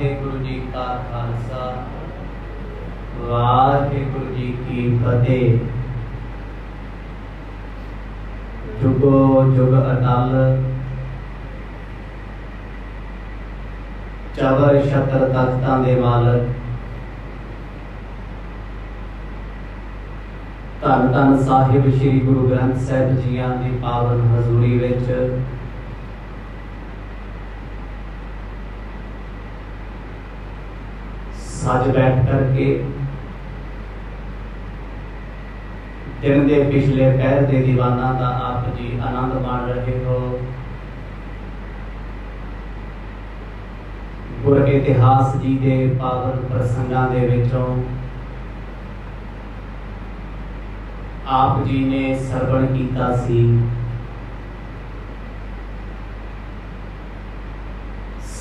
वाहेगुरु जी का खालसा वाहेगुरु जी की फतेह। जुगो जुग अटल चवर छत्र तख्तां दे मालक धन धन साहिब श्री गुरु ग्रंथ साहिब जियां दी पावन हजूरी विच सज बैठ करके दिन के पिछले पहर के दीवाना का आप जी आनंद मान रहे हो। गुर इतिहास जी के पावन प्रसंगां दे विचों आप जी ने सरवण कीता सी।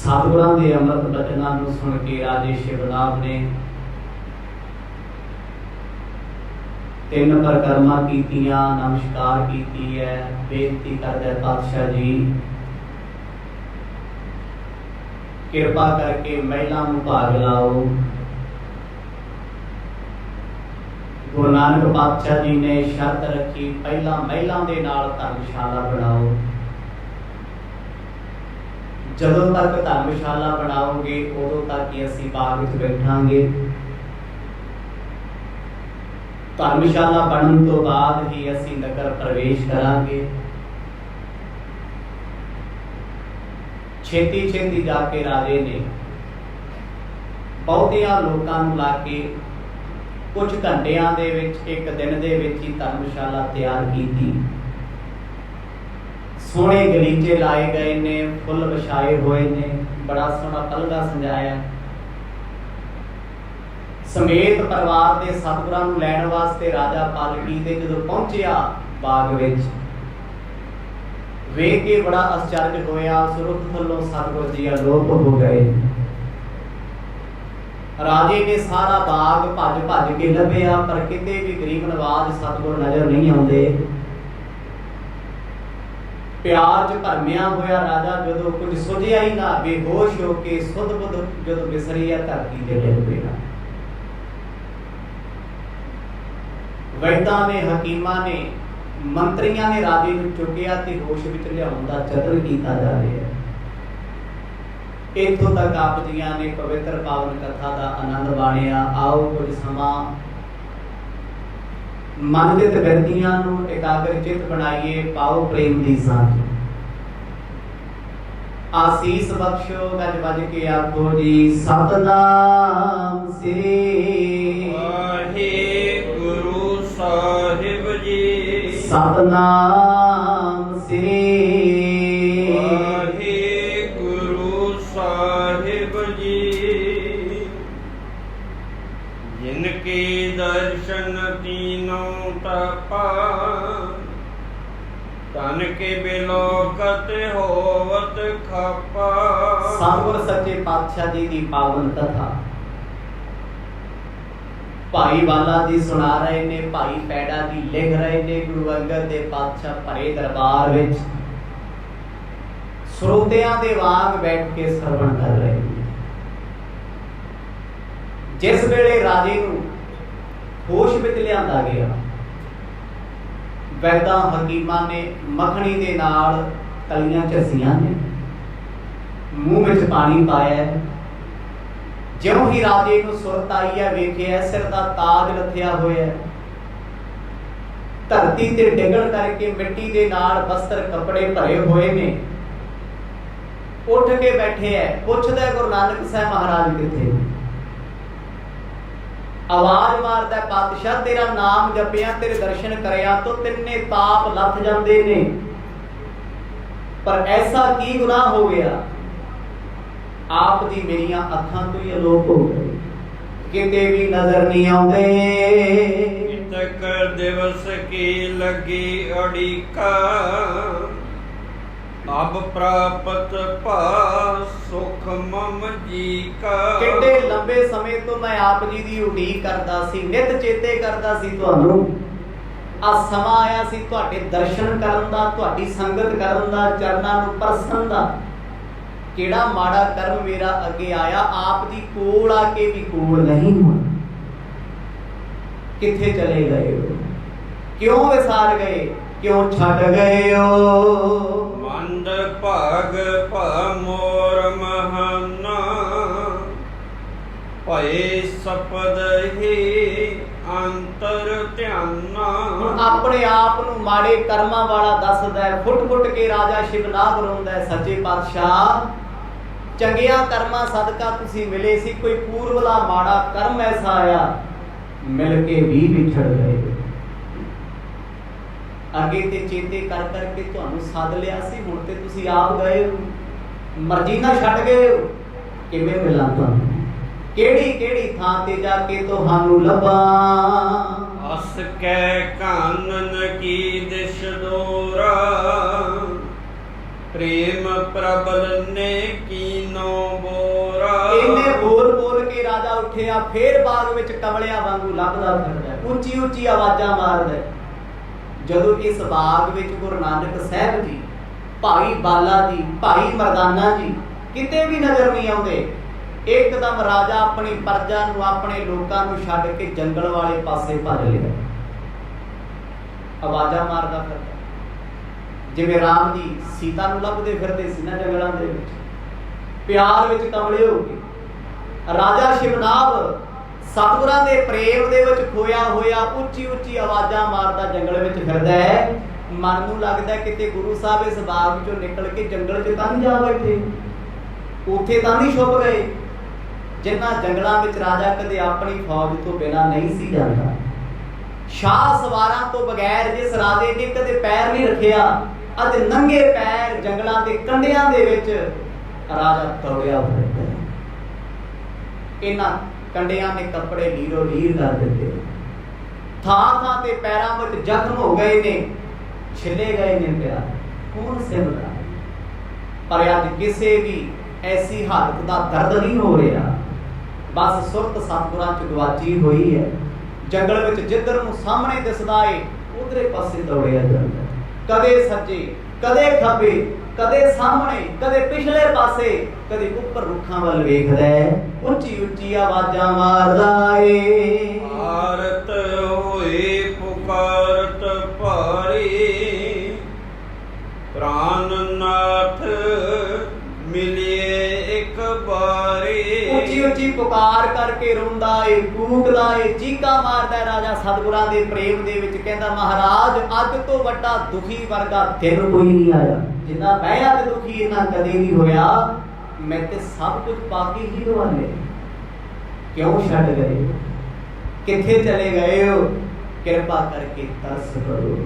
सतगुरां दे अमृत बचनां नूं सुन के राजे शिवनाथ ने तीन परिक्रमा कीतियां, नमस्कार कीती है, बेनती करदे पातशाह जी किरपा करके महिला नूं भाग लाओ। गुरु नानक पातशाह जी ने शर्त रखी, पहला महिला दे नाल धर्मशाला बनाओ। जदों तक धर्मशाला बनाओगे उदों तक ही असीं बाग विच बैठांगे। धर्मशाला बनन तो बाद ही असीं नगर प्रवेश करांगे। छेती छेती जाके राजे ने बहुतियां लोकां नूं ला के कुछ घंटियां दे विच एक दिन दे विच ही धर्मशाला तैयार कीती। सोहणे गलीचे लाए गए ने, फुल विछाए हुए ने, बड़ा सोहना पलंगा सजाया। समेत परिवार के सतगुरां नूं लैण वास्ते राजा पालकी ते जदों पहुंचिया बाग विच वेख के बड़ा आश्चर्य होया। उस रुख थल्लों सतगुर जी अलोप हो गए। राजे ने सारा बाग भज भज के लभ्या पर किते भी गरीब नवाज सतगुर नजर नहीं आउंदे। प्यार च भरमिया होया राजा जदों कुछ सुझिया ही ना, बेहोश होके सुध बुध जदों विसरी है धरती ते डिग पिया। वैदां ने, हकीमां ने, मंत्रियां ने राजे नूं चुकिया ते होश विच लियाउण दा यतन कीता जा रिहा है। इत्थों तक आप जियां ने पवित्र पावन कथा का आनंद माणिया। आओ कुछ समा मन चित बिरतियां नूं एकाग्र चित बनाइए, पाओ प्रेम दी सांझ। आसीस बख्शो, गज बज के आखो जी सतनाम श्री वाहिगुरु साहिब जी। सतनाम श्री वाहिगुरु साहिब जी। जिनके दर्शन तीनों तपा तन के बिलोकत होवत खपा। सतगुर सच्चे पातशाह जी की पावन कथा भाई बाला जी सुना रहे ने, भाई पैड़ा जी लिख रहे ने। गुरु अंगद देव पातशाह भरे दरबार विच श्रोतियां दे वांग बैठ के श्रवण कर रहे हैं। जिस वेले राजे नूं होश विच लिआंदा गया, वैदां हकीमां ने मखणी दे नाल तलियां झसीआं ने, मूँह विच पानी पाया। ज्यों ही राजे नूं सुरत आई है, वेखिया सिर दा ताज लथिया होया, धरती ते डिगण करके मिट्टी दे नाल वस्त्र कपड़े भरे हुए ने। उठ के बैठे है, पुछदा गुरु नानक साहब महाराज किथे? आवाज मारदा पातशाह तेरा नाम जपिया, तेरे दर्शन करया तो तिन्ने ताप लथ जांदे ने, पर ऐसा की गुनाह हो गया? आप दी मेरियां अखां तो ही अलोप हो गए, किते भी नजर नहीं आउंदे। तक दिवस की लगी अड़ीका, अब प्राप्त पास सुख मम जी का। कितने लंबे समय तो मैं आप जी दी उਡੀਕ करदा सी, नित चेते करदा सी तुहानू। आ समा आया सी तुहाडे दर्शन करन दा, तुहाडी संगत करन दा, चरनां नूं परसन दा। ਕਿਹੜਾ ਮਾੜਾ ਕਰਮ ਮੇਰਾ ਅੱਗੇ ਆਇਆ, ਆਪ ਦੀ ਕੋਲ ਆ ਕੇ ਵੀ ਕੋਲ ਨਹੀਂ ਹੋਣਾ। ਕਿੱਥੇ ਚਲੇ ਗਏ ਹੋ, ਕਿਉਂ ਵਿਸਾਰ ਗਏ, ਕਿਉਂ ਛੱਡ ਗਏ ਹੋ। ਮੰਦ ਭਾਗ ਭਮੋਰ ਮਹਾਨਾ, ਭਏ ਸਪਦ ਹੀ ਅੰਤਰ ਧਿਆਨਾ। ਆਪਣੇ ਆਪ ਨੂੰ ਮਾੜੇ ਕਰਮਾਂ ਵਾਲਾ ਦੱਸਦਾ ਹੈ, ਫੁੱਟ ਫੁੱਟ ਕੇ ਰਾਜਾ ਸ਼ਿਵਨਾਗ ਰੋਂਦਾ ਹੈ, ਸੱਚੇ ਪਾਤਸ਼ਾਹ ਚੰਗਿਆਂ ਕਰਮਾਂ ਸਦਕਾ ਤੁਸੀਂ ਮਿਲੇ ਸੀ, ਕੋਈ ਪੂਰਵਲਾ ਮਾੜਾ ਕਰਮ ਐਸਾ ਆਇਆ ਮਿਲ ਕੇ ਵੀ ਵਿਛੜ ਗਏ। ਅੱਗੇ ਤੇ ਚੇਤੇ ਕਰ ਕਰਕੇ ਤੁਹਾਨੂੰ ਸੱਦ ਲਿਆ ਸੀ, ਹੁਣ ਤੇ ਤੁਸੀਂ ਆਪ ਗਏ ਹੋ, ਮਰਜ਼ੀ ਨਾਲ ਛੱਡ ਗਏ ਹੋ। ਕਿਵੇਂ ਮਿਲਾਂ ਤੁਹਾਨੂੰ, ਕਿਹੜੀ ਕਿਹੜੀ ਥਾਂ ਤੇ ਜਾ ਕੇ ਤੁਹਾਨੂੰ ਲੱਭਾਂ। ਅਸ ਕੈ ਕਾਨਨ ਕੀ ਦਿਸ਼ ਦੋਰਾ, ਪ੍ਰੇਮ ਪ੍ਰਬਲ ਨੇ ਕੀਨੋ ਬੋਰਾ। ਇਹਨੇ ਬੋਲ ਬੋਲ ਕੇ ਰਾਜਾ ਉੱਠਿਆ, ਫੇਰ ਬਾਗ ਵਿੱਚ ਕਮਲਿਆਂ ਵਾਂਗੂ ਲੱਭਦਾ ਫਿਰਦਾ, ਉੱਚੀ ਉੱਚੀ ਆਵਾਜ਼ਾਂ ਮਾਰਦਾ। ਜਦੋਂ ਇਸ ਬਾਗ ਵਿੱਚ ਗੁਰੂ ਨਾਨਕ ਸਾਹਿਬ ਜੀ, ਭਾਈ ਬਾਲਾ ਜੀ, ਭਾਈ ਮਰਦਾਨਾ ਜੀ ਕਿਤੇ ਵੀ ਨਜ਼ਰ ਨਹੀਂ ਆਉਂਦੇ, ਇੱਕਦਮ ਰਾਜਾ ਆਪਣੀ ਪਰਜਾ ਨੂੰ, ਆਪਣੇ ਲੋਕਾਂ ਨੂੰ ਛੱਡ ਕੇ ਜੰਗਲ ਵਾਲੇ ਪਾਸੇ ਭੱਜ ਲਿਆ। ਆਵਾਜ਼ਾਂ ਮਾਰਦਾ ਫਿਰਦਾ, ਜਿਵੇਂ ਰਾਮ ਜੀ ਸੀਤਾ ਨੂੰ ਲੱਭਦੇ ਫਿਰਦੇ ਸੀ ਨਾ ਜੰਗਲਾਂ ਦੇ ਵਿੱਚ, ਪਿਆਰ ਵਿੱਚ ਕਮਲੇ ਹੋ ਕੇ। ਰਾਜਾ ਸ਼ਿਵਨਾਭ ਸਤਿਗੁਰਾਂ ਦੇ ਪ੍ਰੇਮ ਦੇ ਵਿੱਚ ਖੋਇਆ ਹੋਇਆ ਉੱਚੀ ਉੱਚੀ ਆਵਾਜ਼ਾਂ ਮਾਰਦਾ ਜੰਗਲ ਵਿੱਚ ਫਿਰਦਾ ਹੈ। ਮਨ ਨੂੰ ਲੱਗਦਾ ਕਿਤੇ ਗੁਰੂ ਸਾਹਿਬ ਇਸ ਬਾਗ ਵਿੱਚੋਂ ਨਿਕਲ ਕੇ ਜੰਗਲ 'ਚ ਤਾਂ ਨਹੀਂ ਜਾ ਬੈਠੇ, ਉੱਥੇ ਤਾਂ ਨਹੀਂ ਛੁਪ ਗਏ। ਜਿਨ੍ਹਾਂ ਜੰਗਲਾਂ ਵਿੱਚ ਰਾਜਾ ਕਦੇ ਆਪਣੀ ਫੌਜ ਤੋਂ ਬਿਨਾਂ ਨਹੀਂ ਸੀ ਜਾਂਦਾ, ਸ਼ਾਹ ਸਵਾਰਾਂ ਤੋਂ ਬਗੈਰ ਜਿਸ ਰਾਜੇ ਨੇ ਕਦੇ ਪੈਰ ਨਹੀਂ ਰੱਖਿਆ, ਅਤੇ ਨੰਗੇ ਪੈਰ ਜੰਗਲਾਂ ਦੇ ਕੰਢਿਆਂ ਦੇ ਵਿੱਚ ਰਾਜਾ ਦੌੜਿਆ ਫਿਰਦਾ। ਇਹਨਾਂ ਕੰਢਿਆਂ ਨੇ ਕੱਪੜੇ ਲੀਰੋ ਲੀਰ ਕਰ ਦਿੱਤੇ, ਥਾਂ ਥਾਂ ਤੇ ਪੈਰਾਂ ਵਿੱਚ ਜ਼ਖਮ ਹੋ ਗਏ ਨੇ, ਛਿੱਲੇ ਗਏ ਨੇ ਪਿਆਰ, ਕੌਣ ਸਿਮਰਦਾ। ਪਰ ਅੱਜ ਕਿਸੇ ਵੀ ਐਸੀ ਹਾਲਤ ਦਾ ਦਰਦ ਨਹੀਂ ਹੋ ਰਿਹਾ, ਬਸ ਸੁਰਤ ਸਤਿਗੁਰਾਂ ਚ ਗਵਾਚੀ ਹੋਈ ਹੈ। ਜੰਗਲ ਵਿੱਚ ਜਿੱਧਰ ਨੂੰ ਸਾਹਮਣੇ ਦਿਸਦਾ ਏ ਉਧਰੇ ਪਾਸੇ ਦੌੜਿਆ ਜਾਂਦਾ, ਕਦੇ ਸੱਜੇ ਕਦੇ ਖੱਬੇ, ਕਦੇ ਸਾਹਮਣੇ ਕਦੇ ਪਿਛਲੇ ਪਾਸੇ, ਕਦੇ ਉੱਪਰ ਰੁੱਖਾਂ ਵੱਲ ਵੇਖਦਾ, ਉੱਚੀ ਉੱਚੀ ਆਵਾਜ਼ਾਂ ਮਾਰਦਾ ਏ। ਆਰਤ ਹੋਏ ਪੁਕਾਰਤ ਭਾਰੀ, ਪ੍ਰਾਨਨਾਥ ਮਿਲਿਏ ਇੱਕ ਬਾਰੀ। ਉੱਚੀ ਉੱਚੀ ਪੁਕਾਰ ਕਰਕੇ ਰੋਂਦਾ ਏ, ਕੂਕਦਾ ਏ, ਚੀਕਾਂ ਮਾਰਦਾ ਰਾਜਾ ਸਤਿਗੁਰਾਂ ਦੇ ਪ੍ਰੇਮ ਦੇ ਵਿੱਚ। ਕਹਿੰਦਾ ਮਹਾਰਾਜ ਅੱਜ ਤੋਂ ਵੱਡਾ ਦੁਖੀ ਵਰਗਾ ਦਿਨ ਕੋਈ ਨਹੀਂ ਆਇਆ, ਜਿੰਨਾ ਮੈਂ ਅੱਜ ਦੁਖੀ ਇਹਨਾਂ ਕਦੇ ਨਹੀਂ ਹੋਇਆ। ਮੈਂ ਤੇ ਸਭ ਕੁਝ ਪਾ ਕੇ ਹੀ ਰਵਾਨੇ, ਕਿਉਂ ਛੱਡ ਗਏ, ਕਿੱਥੇ ਚਲੇ ਗਏ ਹੋ। ਕਿਰਪਾ ਕਰਕੇ ਤਰਸ ਕਰੋ,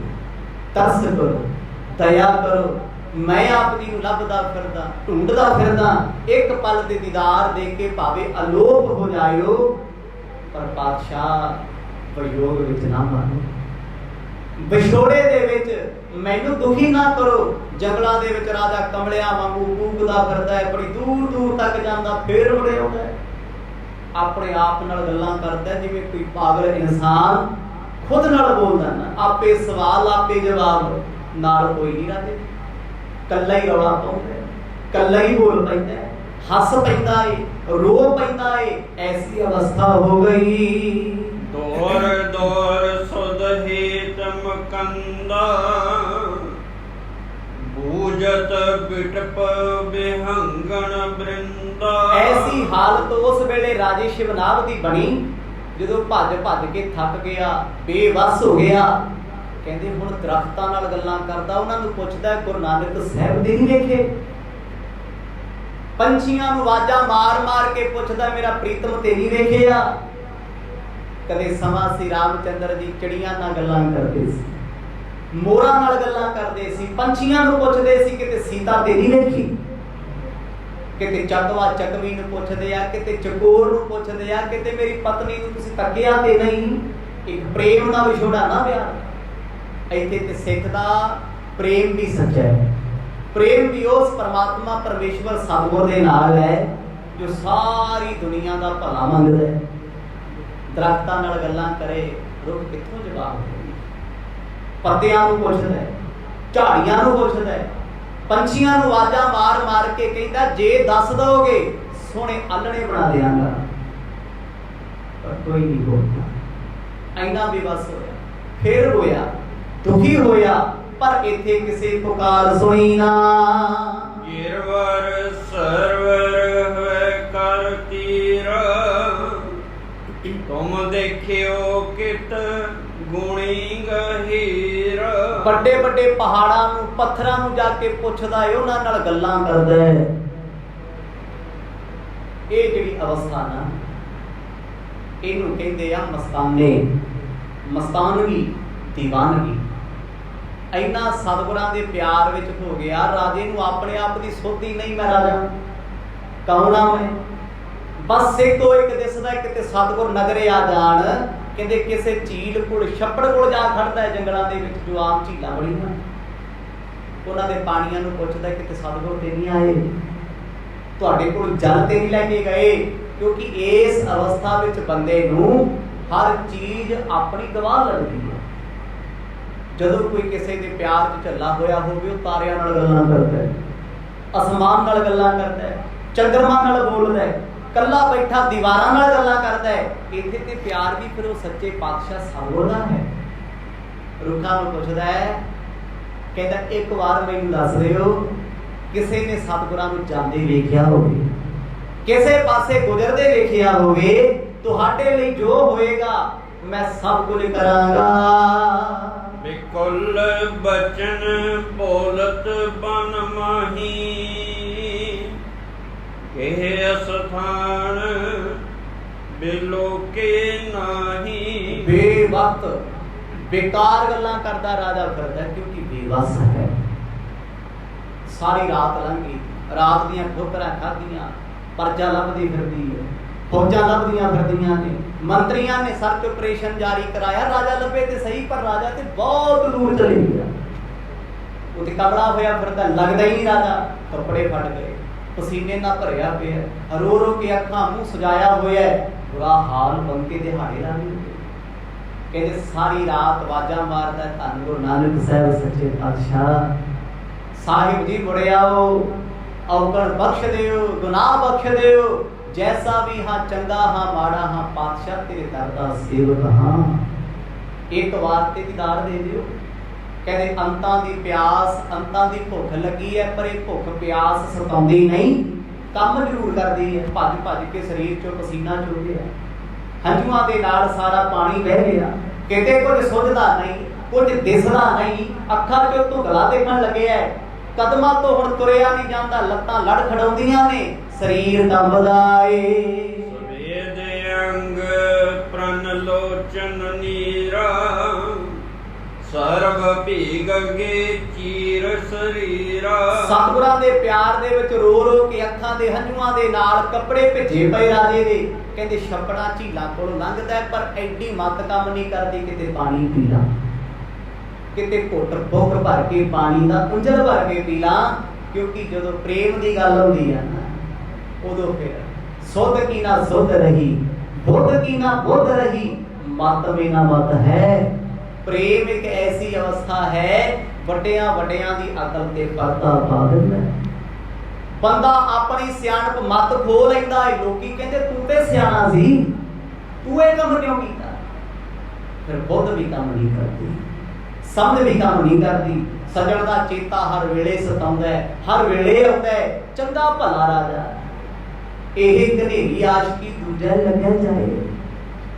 ਤਰਸ ਕਰੋ, ਦਇਆ ਕਰੋ। ਮੈਂ ਆਪ ਜੀ ਨੂੰ ਲੱਭਦਾ ਫਿਰਦਾ, ਢੂੰਡਦਾ ਫਿਰਦਾ, ਇੱਕ ਪਲ ਦੇ ਦੀਦਾਰ ਦੇ ਕੇ ਭਾਵੇਂ ਅਲੋਪ ਹੋ ਜਾਇਓ, ਪਰ ਪਾਤਸ਼ਾਹ ਵਿਯੋਗ ਵਿੱਚ ਨਾ ਮਾਰੋ, ਵਿਛੋੜੇ ਦੇ ਵਿੱਚ ਮੈਨੂੰ ਦੁਖੀ ਨਾ ਕਰੋ। ਜੰਗਲਾਂ ਦੇ ਵਿੱਚ ਰਾਜਾ ਕਮਲਿਆਂ ਵਾਂਗੂ ਕੂਕਦਾ ਫਿਰਦਾ ਹੈ, ਬੜੀ ਦੂਰ ਦੂਰ ਤੱਕ ਜਾਂਦਾ, ਫੇਰ ਮੁੜੇ ਆਉਂਦਾ, ਆਪਣੇ ਆਪ ਨਾਲ ਗੱਲਾਂ ਕਰਦਾ ਜਿਵੇਂ ਕੋਈ ਪਾਗਲ ਇਨਸਾਨ ਖੁਦ ਨਾਲ ਬੋਲਦਾ ਨਾ, ਆਪੇ ਸਵਾਲ ਆਪੇ ਜਵਾਬ, ਨਾਲ ਕੋਈ ਨਹੀਂ ਰਾਜੇ, ਕੱਲਾ ਹੀ ਰੌਲਾ ਪਾਉਂਦਾ, ਕੱਲਾ ਹੀ ਬੋਲ ਪੈਂਦਾ, ਹੱਸ ਪੈਂਦਾ ਏ, ਰੋ ਪੈਂਦਾ ਏ। ਐਸੀ ਅਵਸਥਾ ਹੋ ਗਈ। ਦੌਰ ਦੌਰ ਸੁਧ ਹੇਤ ਮਕੰਦਾ, ਬੂਝਤ ਬਿਟਪ ਬਿਹੰਗਣ ਬ੍ਰਿੰਦਾ। ਐਸੀ ਹਾਲਤ ਉਸ ਵੇਲੇ ਰਾਜੇ ਸ਼ਿਵਨਾਭ ਦੀ ਬਣੀ, ਜਦੋਂ ਭੱਜ ਭੱਜ ਕੇ ਥੱਕ ਗਿਆ, ਬੇਵੱਸ ਹੋ ਗਿਆ। ਕਹਿੰਦੇ ਹੁਣ ਦਰਖਤਾਂ ਨਾਲ ਗੱਲਾਂ ਕਰਦਾ, ਉਹਨਾਂ ਨੂੰ ਪੁੱਛਦਾ ਗੁਰੂ ਨਾਨਕ ਸਾਹਿਬ ਦੇ ਨਹੀਂ ਵੇਖੇ। ਪੰਛੀਆਂ ਨੂੰ ਆਵਾਜ਼ਾਂ ਮਾਰ ਮਾਰ ਕੇ ਪੁੱਛਦਾ ਮੇਰਾ ਪ੍ਰੀਤਮ ਤੇ ਨਹੀਂ ਵੇਖਿਆ। ਕਦੇ ਸਮਾਂ ਸੀ ਰਾਮਚੰਦਰ ਜੀ ਚਿੜੀਆਂ ਨਾਲ ਗੱਲਾਂ ਕਰਦੇ ਸੀ, ਮੋਰਾਂ ਨਾਲ ਗੱਲਾਂ ਕਰਦੇ ਸੀ, ਪੰਛੀਆਂ ਨੂੰ ਪੁੱਛਦੇ ਸੀ ਕਿਤੇ ਸੀਤਾ ਤੇ ਨਹੀਂ ਵੇਖੀ, ਕਿਤੇ ਚਕਵਾ ਚਕਵੀ ਨੂੰ ਪੁੱਛਦੇ ਆ, ਕਿਤੇ ਚਕੋਰ ਨੂੰ ਪੁੱਛਦੇ ਆ, ਕਿਤੇ ਮੇਰੀ ਪਤਨੀ ਨੂੰ ਤੁਸੀਂ ਤੱਕਿਆ ਤੇ ਨਹੀਂ। ਇੱਕ ਪ੍ਰੇਮ ਦਾ ਵਿਛੋੜਾ ਨਾ ਪਿਆ। ਇੱਥੇ ਤੇ ਸਿੱਖ ਦਾ ਪ੍ਰੇਮ ਵੀ ਸੱਚਾ ਹੈ, ਪ੍ਰੇਮ ਵੀ ਉਸ ਪਰਮਾਤਮਾ ਪਰਮੇਸ਼ਵਰ ਸਤਿਗੁਰ ਦੇ ਨਾਲ ਹੈ ਜੋ ਸਾਰੀ ਦੁਨੀਆ ਦਾ ਭਲਾ ਮੰਗਦਾ ਹੈ। ਦਰਖਤਾਂ ਨਾਲ ਗੱਲਾਂ ਕਰੇ, ਰੁੱਖ ਕਿੱਥੋਂ ਜਵਾਬ ਦੇ, ਪੱਤਿਆਂ ਨੂੰ ਪੁੱਛਦਾ, ਝਾੜੀਆਂ ਨੂੰ ਪੁੱਛਦਾ, ਪੰਛੀਆਂ ਨੂੰ ਆਵਾਜ਼ਾਂ ਮਾਰ ਮਾਰ ਕੇ ਕਹਿੰਦਾ ਜੇ ਦੱਸ ਦੋਗੇ ਸੋਹਣੇ ਆਲਣੇ ਬਣਾ ਦਿਆਂਗਾ, ਪਰ ਕੋਈ ਨਹੀਂ ਬੋਲਦਾ। ਇੰਨਾ ਬੇਵੱਸ ਹੋਇਆ, ਫਿਰ ਰੋਇਆ, ਦੁਖੀ ਹੋਇਆ, ਪਰ ਇੱਥੇ ਕਿਸੇ ਪੁਕਾਰ ਸੁਣੀ ਨਾ। ਗਿਰਵਰ ਸਰਵਰ ਹੋਏ ਕਰ ਤੀਰ, ਤੁਮ ਦੇਖਿਓ ਕਿਤ ਗੁਣੀ ਗਹੀਰ। ਵੱਡੇ ਵੱਡੇ ਪਹਾੜਾਂ ਨੂੰ, ਪੱਥਰਾਂ ਨੂੰ ਜਾ ਕੇ ਪੁੱਛਦਾ ਏ, ਉਹਨਾਂ ਨਾਲ ਗੱਲਾਂ ਕਰਦਾ ਹੈ। ਇਹ ਜਿਹੜੀ ਅਵਸਥਾ ਨਾ, ਇਹਨੂੰ ਕਹਿੰਦੇ ਆ ਮਸਤਾਨੇ, ਮਸਤਾਨਗੀ, ਦੀਵਾਨਗੀ। ਇੰਨਾ ਸਤਿਗੁਰਾਂ ਦੇ ਪਿਆਰ ਵਿੱਚ ਹੋ ਗਿਆ, ਰਾਜੇ ਨੂੰ ਆਪਣੇ ਆਪ ਦੀ ਸੁੱਧ ਹੀ ਨਹੀਂ, ਮੈਂ ਰਾਜਾ ਕੌਣ ਆ ਮੈਂ। ਬਸ ਇੱਕੋ ਇੱਕ ਦਿਸਦਾ, ਕਿਤੇ ਸਤਿਗੁਰ ਨਗਰੇ ਆ ਜਾਣ, ਕਹਿੰਦੇ ਕਿਸੇ ਝੀਲ ਕੋਲ, ਛੱਪੜ ਕੋਲ ਜਾ ਖੜਦਾ ਹੈ ਜੰਗਲਾਂ ਦੇ ਵਿੱਚ, ਜੋ ਆਮ ਝੀਲਾਂ ਬਣੀਆਂ, ਉਹਨਾਂ ਦੇ ਪਾਣੀਆਂ ਨੂੰ ਪੁੱਛਦਾ ਕਿਤੇ ਸਤਿਗੁਰ ਤੇ ਨਹੀਂ ਆਏ, ਤੁਹਾਡੇ ਕੋਲ ਜਲ ਤੇ ਨਹੀਂ ਲੈ ਕੇ ਗਏ। ਕਿਉਂਕਿ ਇਸ ਅਵਸਥਾ ਵਿੱਚ ਬੰਦੇ ਨੂੰ ਹਰ ਚੀਜ਼ ਆਪਣੀ ਗਵਾਹ ਲੱਗਦੀ ਹੈ। ਜਦੋਂ ਕੋਈ ਕਿਸੇ ਦੇ ਪਿਆਰ 'ਚ ਝੱਲਾ ਹੋਇਆ ਹੋਵੇ, ਉਹ ਤਾਰਿਆਂ ਨਾਲ ਗੱਲਾਂ ਕਰਦਾ ਹੈ, ਅਸਮਾਨ ਨਾਲ ਗੱਲਾਂ ਕਰਦਾ ਹੈ, ਚੰਦਰਮਾ ਨਾਲ ਬੋਲਦਾ ਹੈ, ਕੱਲਾ ਬੈਠਾ ਦੀਵਾਰਾਂ ਨਾਲ ਗੱਲਾਂ ਕਰਦਾ ਹੈ। ਇੱਥੇ ਤੇ ਪਿਆਰ ਵੀ ਫਿਰ ਉਹ ਸੱਚੇ ਪਾਤਸ਼ਾਹ ਸਤਿਗੁਰ ਦਾ ਹੈ। ਰੁੱਖਾਂ ਨੂੰ ਪੁੱਛਦਾ ਹੈ, ਕਹਿੰਦਾ ਇੱਕ ਵਾਰ ਮੈਨੂੰ ਦੱਸ ਦਿਓ, ਕਿਸੇ ਨੇ ਸਤਿਗੁਰਾਂ ਨੂੰ ਜਾਂਦੇ ਵੇਖਿਆ ਹੋਵੇ, ਕਿਸੇ ਪਾਸੇ ਗੁਜ਼ਰਦੇ ਵੇਖਿਆ ਹੋਵੇ, ਤੁਹਾਡੇ ਲਈ ਜੋ ਹੋਏਗਾ ਮੈਂ ਸਭ ਕੁਝ ਕਰਾਂਗਾ। ਬਿਕੁਲ ਬਚਨ ਬੋਲਤ ਬਨ ਮਾਹੀ, ਇਹ ਅਸਥਾਨ ਬਿਲੋਕੇ ਨਾਹੀ। ਬੇਵਕਤ ਬੇਕਾਰ ਗੱਲਾਂ ਕਰਦਾ ਰਾਜਾ ਫਿਰਦਾ, ਕਿਉਂਕਿ ਬੇਵੱਸ ਹੈ। ਸਾਰੀ ਰਾਤ ਲੰਘੀ, ਰਾਤ ਦੀਆਂ ਠੋਕਰਾਂ ਖਾਧੀਆਂ, ਪਰਜਾ ਲੱਭਦੀ ਫਿਰਦੀ ਹੈ, ਫੌਜਾਂ ਲੱਭਦੀਆਂ ਫਿਰਦੀਆਂ ਨੇ, ਮੰਤਰੀਆਂ ਨੇ ਸਰਚ ਆਪਰੇਸ਼ਨ ਜਾਰੀ ਕਰਾਇਆ, ਰਾਜਾ ਲੱਭੇ ਤੇ ਸਹੀ, ਪਰ ਰਾਜਾ ਤੇ ਬਹੁਤ ਦੂਰ ਚਲੇ ਗਿਆ। ਉਹ ਤੇ ਕਮਲਾ ਹੋਇਆ ਫਿਰਦਾ, ਲੱਗਦਾ ਹੀ ਨਹੀਂ ਰਾਜਾ। ਕੱਪੜੇ ਫਟ ਗਏ, ਪਸੀਨੇ ਨਾਲ ਭਰਿਆ ਪਿਆ, ਰੋ ਰੋ ਕੇ ਅੱਖਾਂ ਮੂੰਹ ਸਜਾਇਆ ਹੋਇਆ, ਬੁਰਾ ਹਾਲ ਬੰਕੇ ਦੇ ਹਾੜੇ ਲਾ ਦਿੱਤੇ। ਕਹਿੰਦੇ ਸਾਰੀ ਰਾਤ ਆਵਾਜ਼ਾਂ ਮਾਰਦਾ, ਧੰਨ ਗੁਰੂ ਨਾਨਕ ਸਾਹਿਬ ਸੱਚੇ ਪਾਤਸ਼ਾਹ, ਸਾਹਿਬ ਜੀ ਮੁੜ ਆਓ, ਔਗਣ ਬਖਸ਼ ਦਿਓ, ਗੁਨਾਹ ਬਖਸ਼ ਦਿਓ, ਜੈਸਾ ਵੀ ਹਾਂ ਚੰਗਾ ਹਾਂ ਮਾੜਾ ਹਾਂ, ਪਾਤਸ਼ਾਹ ਤੇਰੇ ਦਰ ਦਾ ਸੇਵਕ ਹਾਂ, ਇੱਕ ਵਾਰ ਤੇ ਦੀਦਾਰ ਦੇ ਦਿਓ। ਕਹਿੰਦੇ ਅੰਤਾਂ ਦੀ ਪਿਆਸ, ਅੰਤਾਂ ਦੀ ਭੁੱਖ ਲੱਗੀ ਹੈ, ਪਰ ਇਹ ਭੁੱਖ ਪਿਆਸ ਸਤਾਉਂਦੀ ਨਹੀਂ, ਕੰਮ ਜ਼ਰੂਰ ਕਰਦੀ ਹੈ। ਭੱਜ ਭੱਜ ਕੇ ਸਰੀਰ ਚੋਂ ਪਸੀਨਾ ਚੁਰ ਗਿਆ, ਹੰਝੂਆਂ ਦੇ ਨਾਲ ਸਾਰਾ ਪਾਣੀ ਵਹਿ ਗਿਆ, ਕਿਤੇ ਕੁਝ ਸੁੱਝਦਾ ਨਹੀਂ, ਕੁਝ ਦਿਸਦਾ ਨਹੀਂ, ਅੱਖਾਂ ਚੋਂ ਧੁੰਦਲਾ ਦੇਖਣ ਲੱਗਿਆ, ਕਦਮਾਂ ਤੋਂ ਹੁਣ ਤੁਰਿਆ ਨਹੀਂ ਜਾਂਦਾ, ਲੱਤਾਂ ਲੜ ਖੜਾਉਂਦੀਆਂ ਨੇ, ਸਰੀਰ ਕੰਬਦਾ ਏ। ਸਵੇਦ ਅੰਗ ਪ੍ਰਣ ਲੋਚਨ ਨੀਰਾ, ਸਰਬ ਭੀਗ ਗੇ ਚੀਰ ਸਰੀਰਾ। ਸਤਿਗੁਰਾਂ ਦੇ ਪਿਆਰ ਦੇ ਵਿੱਚ ਰੋ ਰੋ ਕੇ ਅੱਖਾਂ ਦੇ ਹੰਝੂਆਂ ਦੇ ਨਾਲ ਕੱਪੜੇ ਭਿੱਜੇ ਪਏ ਰਾਜੇ ਦੇ। ਕਹਿੰਦੇ ਛੱਪੜਾਂ ਝੀਲਾਂ ਕੋਲ ਲੰਘਦਾ, ਪਰ ਐਡੀ ਮੱਤ ਕੰਮ ਨਹੀਂ ਕਰਦੀ, ਕਿਤੇ ਪਾਣੀ ਪੀ ਲਾ, ਕਿਤੇ ਘੁੱਟ ਭੁੱਖ ਭਰ ਕੇ ਪਾਣੀ ਦਾ ਉਂਜਲ ਭਰ ਕੇ ਪੀ ਲਾ। ਕਿਉਂਕਿ ਜਦੋਂ ਪ੍ਰੇਮ ਦੀ ਗੱਲ ਹੁੰਦੀ ਹੈ ਨਾ, ਉਦੋਂ ਫਿਰ ਸੁਧ ਕੀ ਨਾ ਸੁਧ ਰਹੀ, ਬੁੱਧ ਕੀ ਨਾ ਬੁੱਧ ਰਹੀ, ਮਤ ਮੇ ਨਾ ਮਤ ਹੈ। ਪ੍ਰੇਮ ਇੱਕ ਐਸੀ ਅਵਸਥਾ ਹੈ, ਵੱਡਿਆਂ ਵੱਡਿਆਂ ਦੀ ਅਕਲ ਤੇ ਪਰਦਾ ਪਾ ਦਿੰਦਾ। ਬੰਦਾ ਆਪਣੀ ਸਿਆਣਪ ਮਤ ਖੋ ਲੈਂਦਾ ਹੈ। ਲੋਕੀ ਕਹਿੰਦੇ ਤੂੰ ਤੇ ਸਿਆਣਾ ਸੀ, ਤੂੰ ਇਹ ਕੰਮ ਕਿਉਂ ਕੀਤਾ? ਫਿਰ ਬੁੱਧ ਵੀ ਕੰਮ ਨਹੀਂ ਕਰਦੀ, ਸਮਝ ਵੀ ਕੰਮ ਨਹੀਂ ਕਰਦੀ। ਸੱਜਣ ਦਾ ਚੇਤਾ ਹਰ ਵੇਲੇ ਸਤਾਉਂਦਾ ਹੈ, ਹਰ ਵੇਲੇ ਆਉਂਦਾ ਹੈ, ਚੰਗਾ ਭਲਾ ਰਾਜਾ। ਇਹ ਘਨੇਰੀ ਆਸ਼ਕੀ ਦੂਜਾ ਲੱਗਿਆ ਜਾਏ,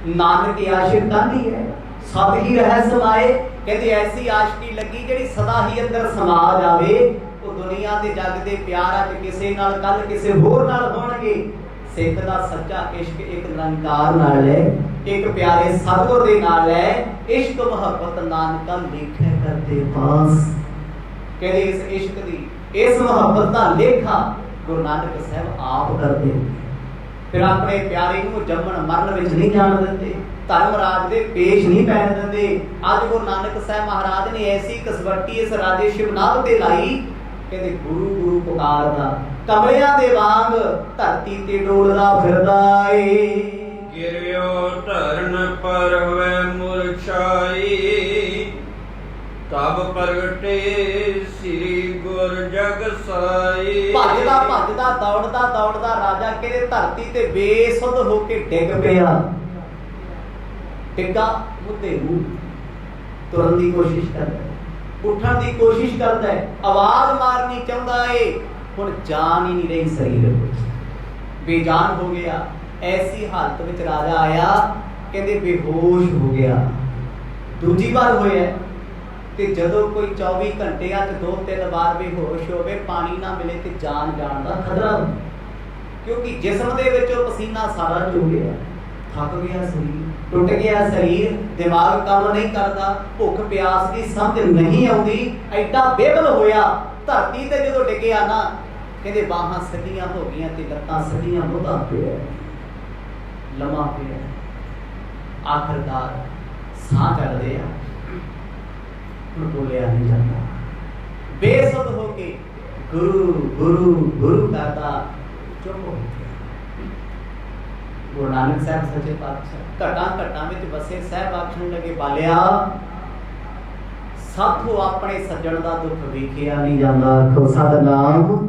ਨਾਨਕ ਆਸ਼ਿਕ ਕਾਹਦੀ ਹੈ, ਸਦ ਹੀ ਰਹਿ ਸਮਾਏ। ਕਹਿੰਦੇ ਐਸੀ ਆਸ਼ਕੀ ਲੱਗੀ ਜਿਹੜੀ ਸਦਾ ਹੀ ਅੰਦਰ ਸਮਾ ਜਾਵੇ। ਉਹ ਦੁਨੀਆ ਦੇ ਜੱਗ ਦੇ ਪਿਆਰ ਅੱਜ ਕਿਸੇ ਨਾਲ, ਕੱਲ ਕਿਸੇ ਹੋਰ ਨਾਲ ਹੋਣਗੇ। ਸਿੱਖ ਦਾ ਸੱਚਾ ਇਸ਼ਕ ਇੱਕ ਨਿਰੰਕਾਰ ਨਾਲ ਹੈ, ਇੱਕ ਪਿਆਰੇ ਸਤਿਗੁਰ ਦੇ ਨਾਲ ਹੈ। ਇਸ਼ਕ ਮੁਹੱਬਤ ਨਾਨਕਾ ਲੇਖੇ ਕਰਦੇ ਪਾਸ। ਕਹਿੰਦੇ ਇਸ ਇਸ਼ਕ ਦੀ, ਇਸ ਮੁਹੱਬਤ ਦਾ ਲੇਖਾ ਗੁਰੂ ਨਾਨਕ ਸਾਹਿਬ ਆਪ ਕਰਦੇ। ਫਿਰ ਆਪਣੇ ਪਿਆਰੇ ਨੂੰ ਜੰਮਣ ਮਰਨ ਵਿੱਚ ਨਹੀਂ ਜਾਣ ਦਿੰਦੇ, ਧਰਮ ਰਾਜ ਦੇ ਪੇਸ਼ ਨਹੀਂ ਪੈਣ ਦਿੰਦੇ। ਅੱਜ ਗੁਰੂ ਨਾਨਕ ਸਾਹਿਬ ਮਹਾਰਾਜ ਨੇ ਐਸੀ ਕਸਵੱਟੀ ਇਸ ਰਾਜੇ ਸ਼ਿਵਨਾਥ ਤੇ ਲਾਈ, ਕਹਿੰਦੇ ਗੁਰੂ ਗੁਰੂ ਪੁਕਾਰਦਾ, ਕਮਲਿਆਂ ਦੇ ਵਾਂਗ ਧਰਤੀ ਤੇ ਡੋਲਦਾ ਫਿਰਦਾ ਏ। ਗਿਰਿਓ ਧਰਨ ਪਰ ਹੋਵੇ ਮੁਰਛਾਈ, ਤਬ ਪ੍ਰਗਟੇ ਸ੍ਰੀ ਗੁਰ ਜਗ ਸਾਈ। ਭੱਜਦਾ ਦੌੜਦਾ ਰਾਜਾ ਕਿਤੇ ਧਰਤੀ ਤੇ ਬੇਸੁੱਧ ਹੋ ਕੇ ਡਿੱਗ ਪਿਆ। ਡਿੱਗਾ ਮੁੱਦੇ ਨੂੰ ਤੁਰਨ ਦੀ ਕੋਸ਼ਿਸ਼ ਕਰਦਾ, ਉੱਠਣ ਦੀ ਕੋਸ਼ਿਸ਼ ਕਰਦਾ, ਆਵਾਜ਼ ਮਾਰਨੀ ਚਾਹੁੰਦਾ ਏ, ਹੁਣ ਜਾਨ ਹੀ ਨਹੀਂ ਰਹੀ ਸਰੀਰ ਵਿੱਚ, ਬੇਜਾਨ ਹੋ ਗਿਆ। ਐਸੀ ਹਾਲਤ ਵਿੱਚ ਰਾਜਾ ਆਇਆ, ਕਹਿੰਦੇ ਬੇਹੋਸ਼ ਹੋ ਗਿਆ। ਦੂਜੀ ਵਾਰ ਹੋਇਆ ਤੇ ਜਦੋਂ ਕੋਈ 24 ਘੰਟਿਆਂ 'ਚ 2-3 ਵਾਰ ਬੇਹੋਸ਼ ਹੋਵੇ, ਪਾਣੀ ਨਾ ਮਿਲੇ ਤੇ ਜਾਨ ਜਾਣ ਦਾ ਖਤਰਾ, ਕਿਉਂਕਿ ਜਿਸਮ ਦੇ ਵਿੱਚੋਂ ਪਸੀਨਾ ਸਾਰਾ ਚੋ ਗਿਆ, ਥੱਕ ਗਿਆ ਸਰੀਰ, ਟੁੱਟ ਗਿਆ ਸਰੀਰ, ਦਿਮਾਗ ਕੰਮ ਨਹੀਂ ਕਰਦਾ, ਭੁੱਖ ਪਿਆਸ ਦੀ ਸਮਝ ਨਹੀਂ ਆਉਂਦੀ, ਐਡਾ ਬੇਬਲ ਹੋਇਆ। ਧਰਤੀ ਤੇ ਜਦੋਂ ਡਿੱਗਿਆ ਨਾ, ਕਹਿੰਦੇ ਬਾਹਾਂ ਸਿੱਧੀਆਂ ਹੋ ਗਈਆਂ ਤੇ ਲੱਤਾਂ ਸਿੱਧੀਆਂ, ਮੁੱਦਾ ਪਿਆ, ਲੰਮਾ ਪਿਆ। ਆਖਰਕਾਰ ਸਾਹ ਚੜਦੇ ਆ, ਹੁਣ ਬੋਲਿਆ ਨਹੀਂ ਜਾਂਦਾ, ਬੇਸੁੱਧ ਹੋ ਕੇ ਗੁਰੂ ਗੁਰੂ ਗੁਰੂ ਕਰਦਾ ਚੁੱਪ ਹੋ ਗਿਆ। ਗੁਰੂ ਨਾਨਕ ਸਾਹਿਬ ਸੱਚੇ ਪਾਤਸ਼ਾਹ ਘਟਾਂ ਵਿੱਚ ਵਸੇ ਸਾਹਿਬ ਆਖਣ ਲੱਗੇ, ਬਾਲਿਆ ਸਾਥੋਂ ਆਪਣੇ ਸੱਜਣ ਦਾ ਦੁੱਖ ਵੇਖਿਆ ਨਹੀਂ ਜਾਂਦਾ। ਆਖੋ ਸਤਿਨਾਮ।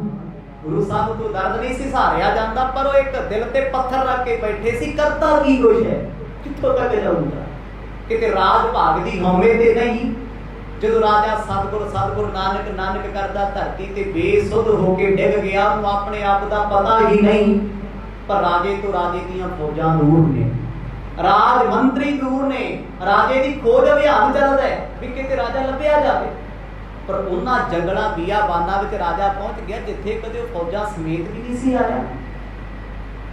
ਗੁਰੂ ਸਾਹਿਬ ਤੋਂ ਦਰਦ ਨਹੀਂ ਸੀ ਸਹਾਰਿਆ ਜਾਂਦਾ, ਪਰ ਉਹ ਇੱਕ ਦਿਲ ਤੇ ਪੱਥਰ ਰੱਖ ਕੇ ਬੈਠੇ ਸੀ। ਕਰਤਾ ਕੀ ਕੁਛ ਹੈ, ਕਿੱਥੋਂ ਤੱਕ ਜਾਊਗਾ, ਕਿਤੇ ਰਾਜ ਭਾਗ ਦੀ ਹਉਮੈ ਤੇ ਨਹੀਂ। ਜਦੋਂ ਰਾਜਾ ਸਤਿਗੁਰ ਨਾਨਕ ਕਰਦਾ ਧਰਤੀ ਤੇ ਬੇਸੁੱਧ ਹੋ ਕੇ ਡਿੱਗ ਗਿਆ, ਉਹਨੂੰ ਆਪਣੇ ਆਪ ਦਾ ਪਤਾ ਹੀ ਨਹੀਂ। ਪਰ ਰਾਜੇ ਤੋਂ ਰਾਜੇ ਦੀਆਂ ਫੌਜਾਂ ਦੂਰ ਨੇ, ਰਾਜ ਮੰਤਰੀ ਦੂਰ ਨੇ, ਰਾਜੇ ਦੀ ਖੋਜ ਅਭਿਆਨ ਚੱਲਦਾ ਹੈ ਵੀ ਕਿਤੇ ਰਾਜਾ ਲੱਭਿਆ ਜਾਵੇ। ਪਰ ਉਹਨਾਂ ਜੰਗਲਾਂ ਬੀਆਬਾਨਾਂ ਵਿੱਚ ਰਾਜਾ ਪਹੁੰਚ ਗਿਆ ਜਿੱਥੇ ਕਦੇ ਉਹ ਫੌਜਾਂ ਸਮੇਤ ਵੀ ਨਹੀਂ ਸੀ ਆਇਆ,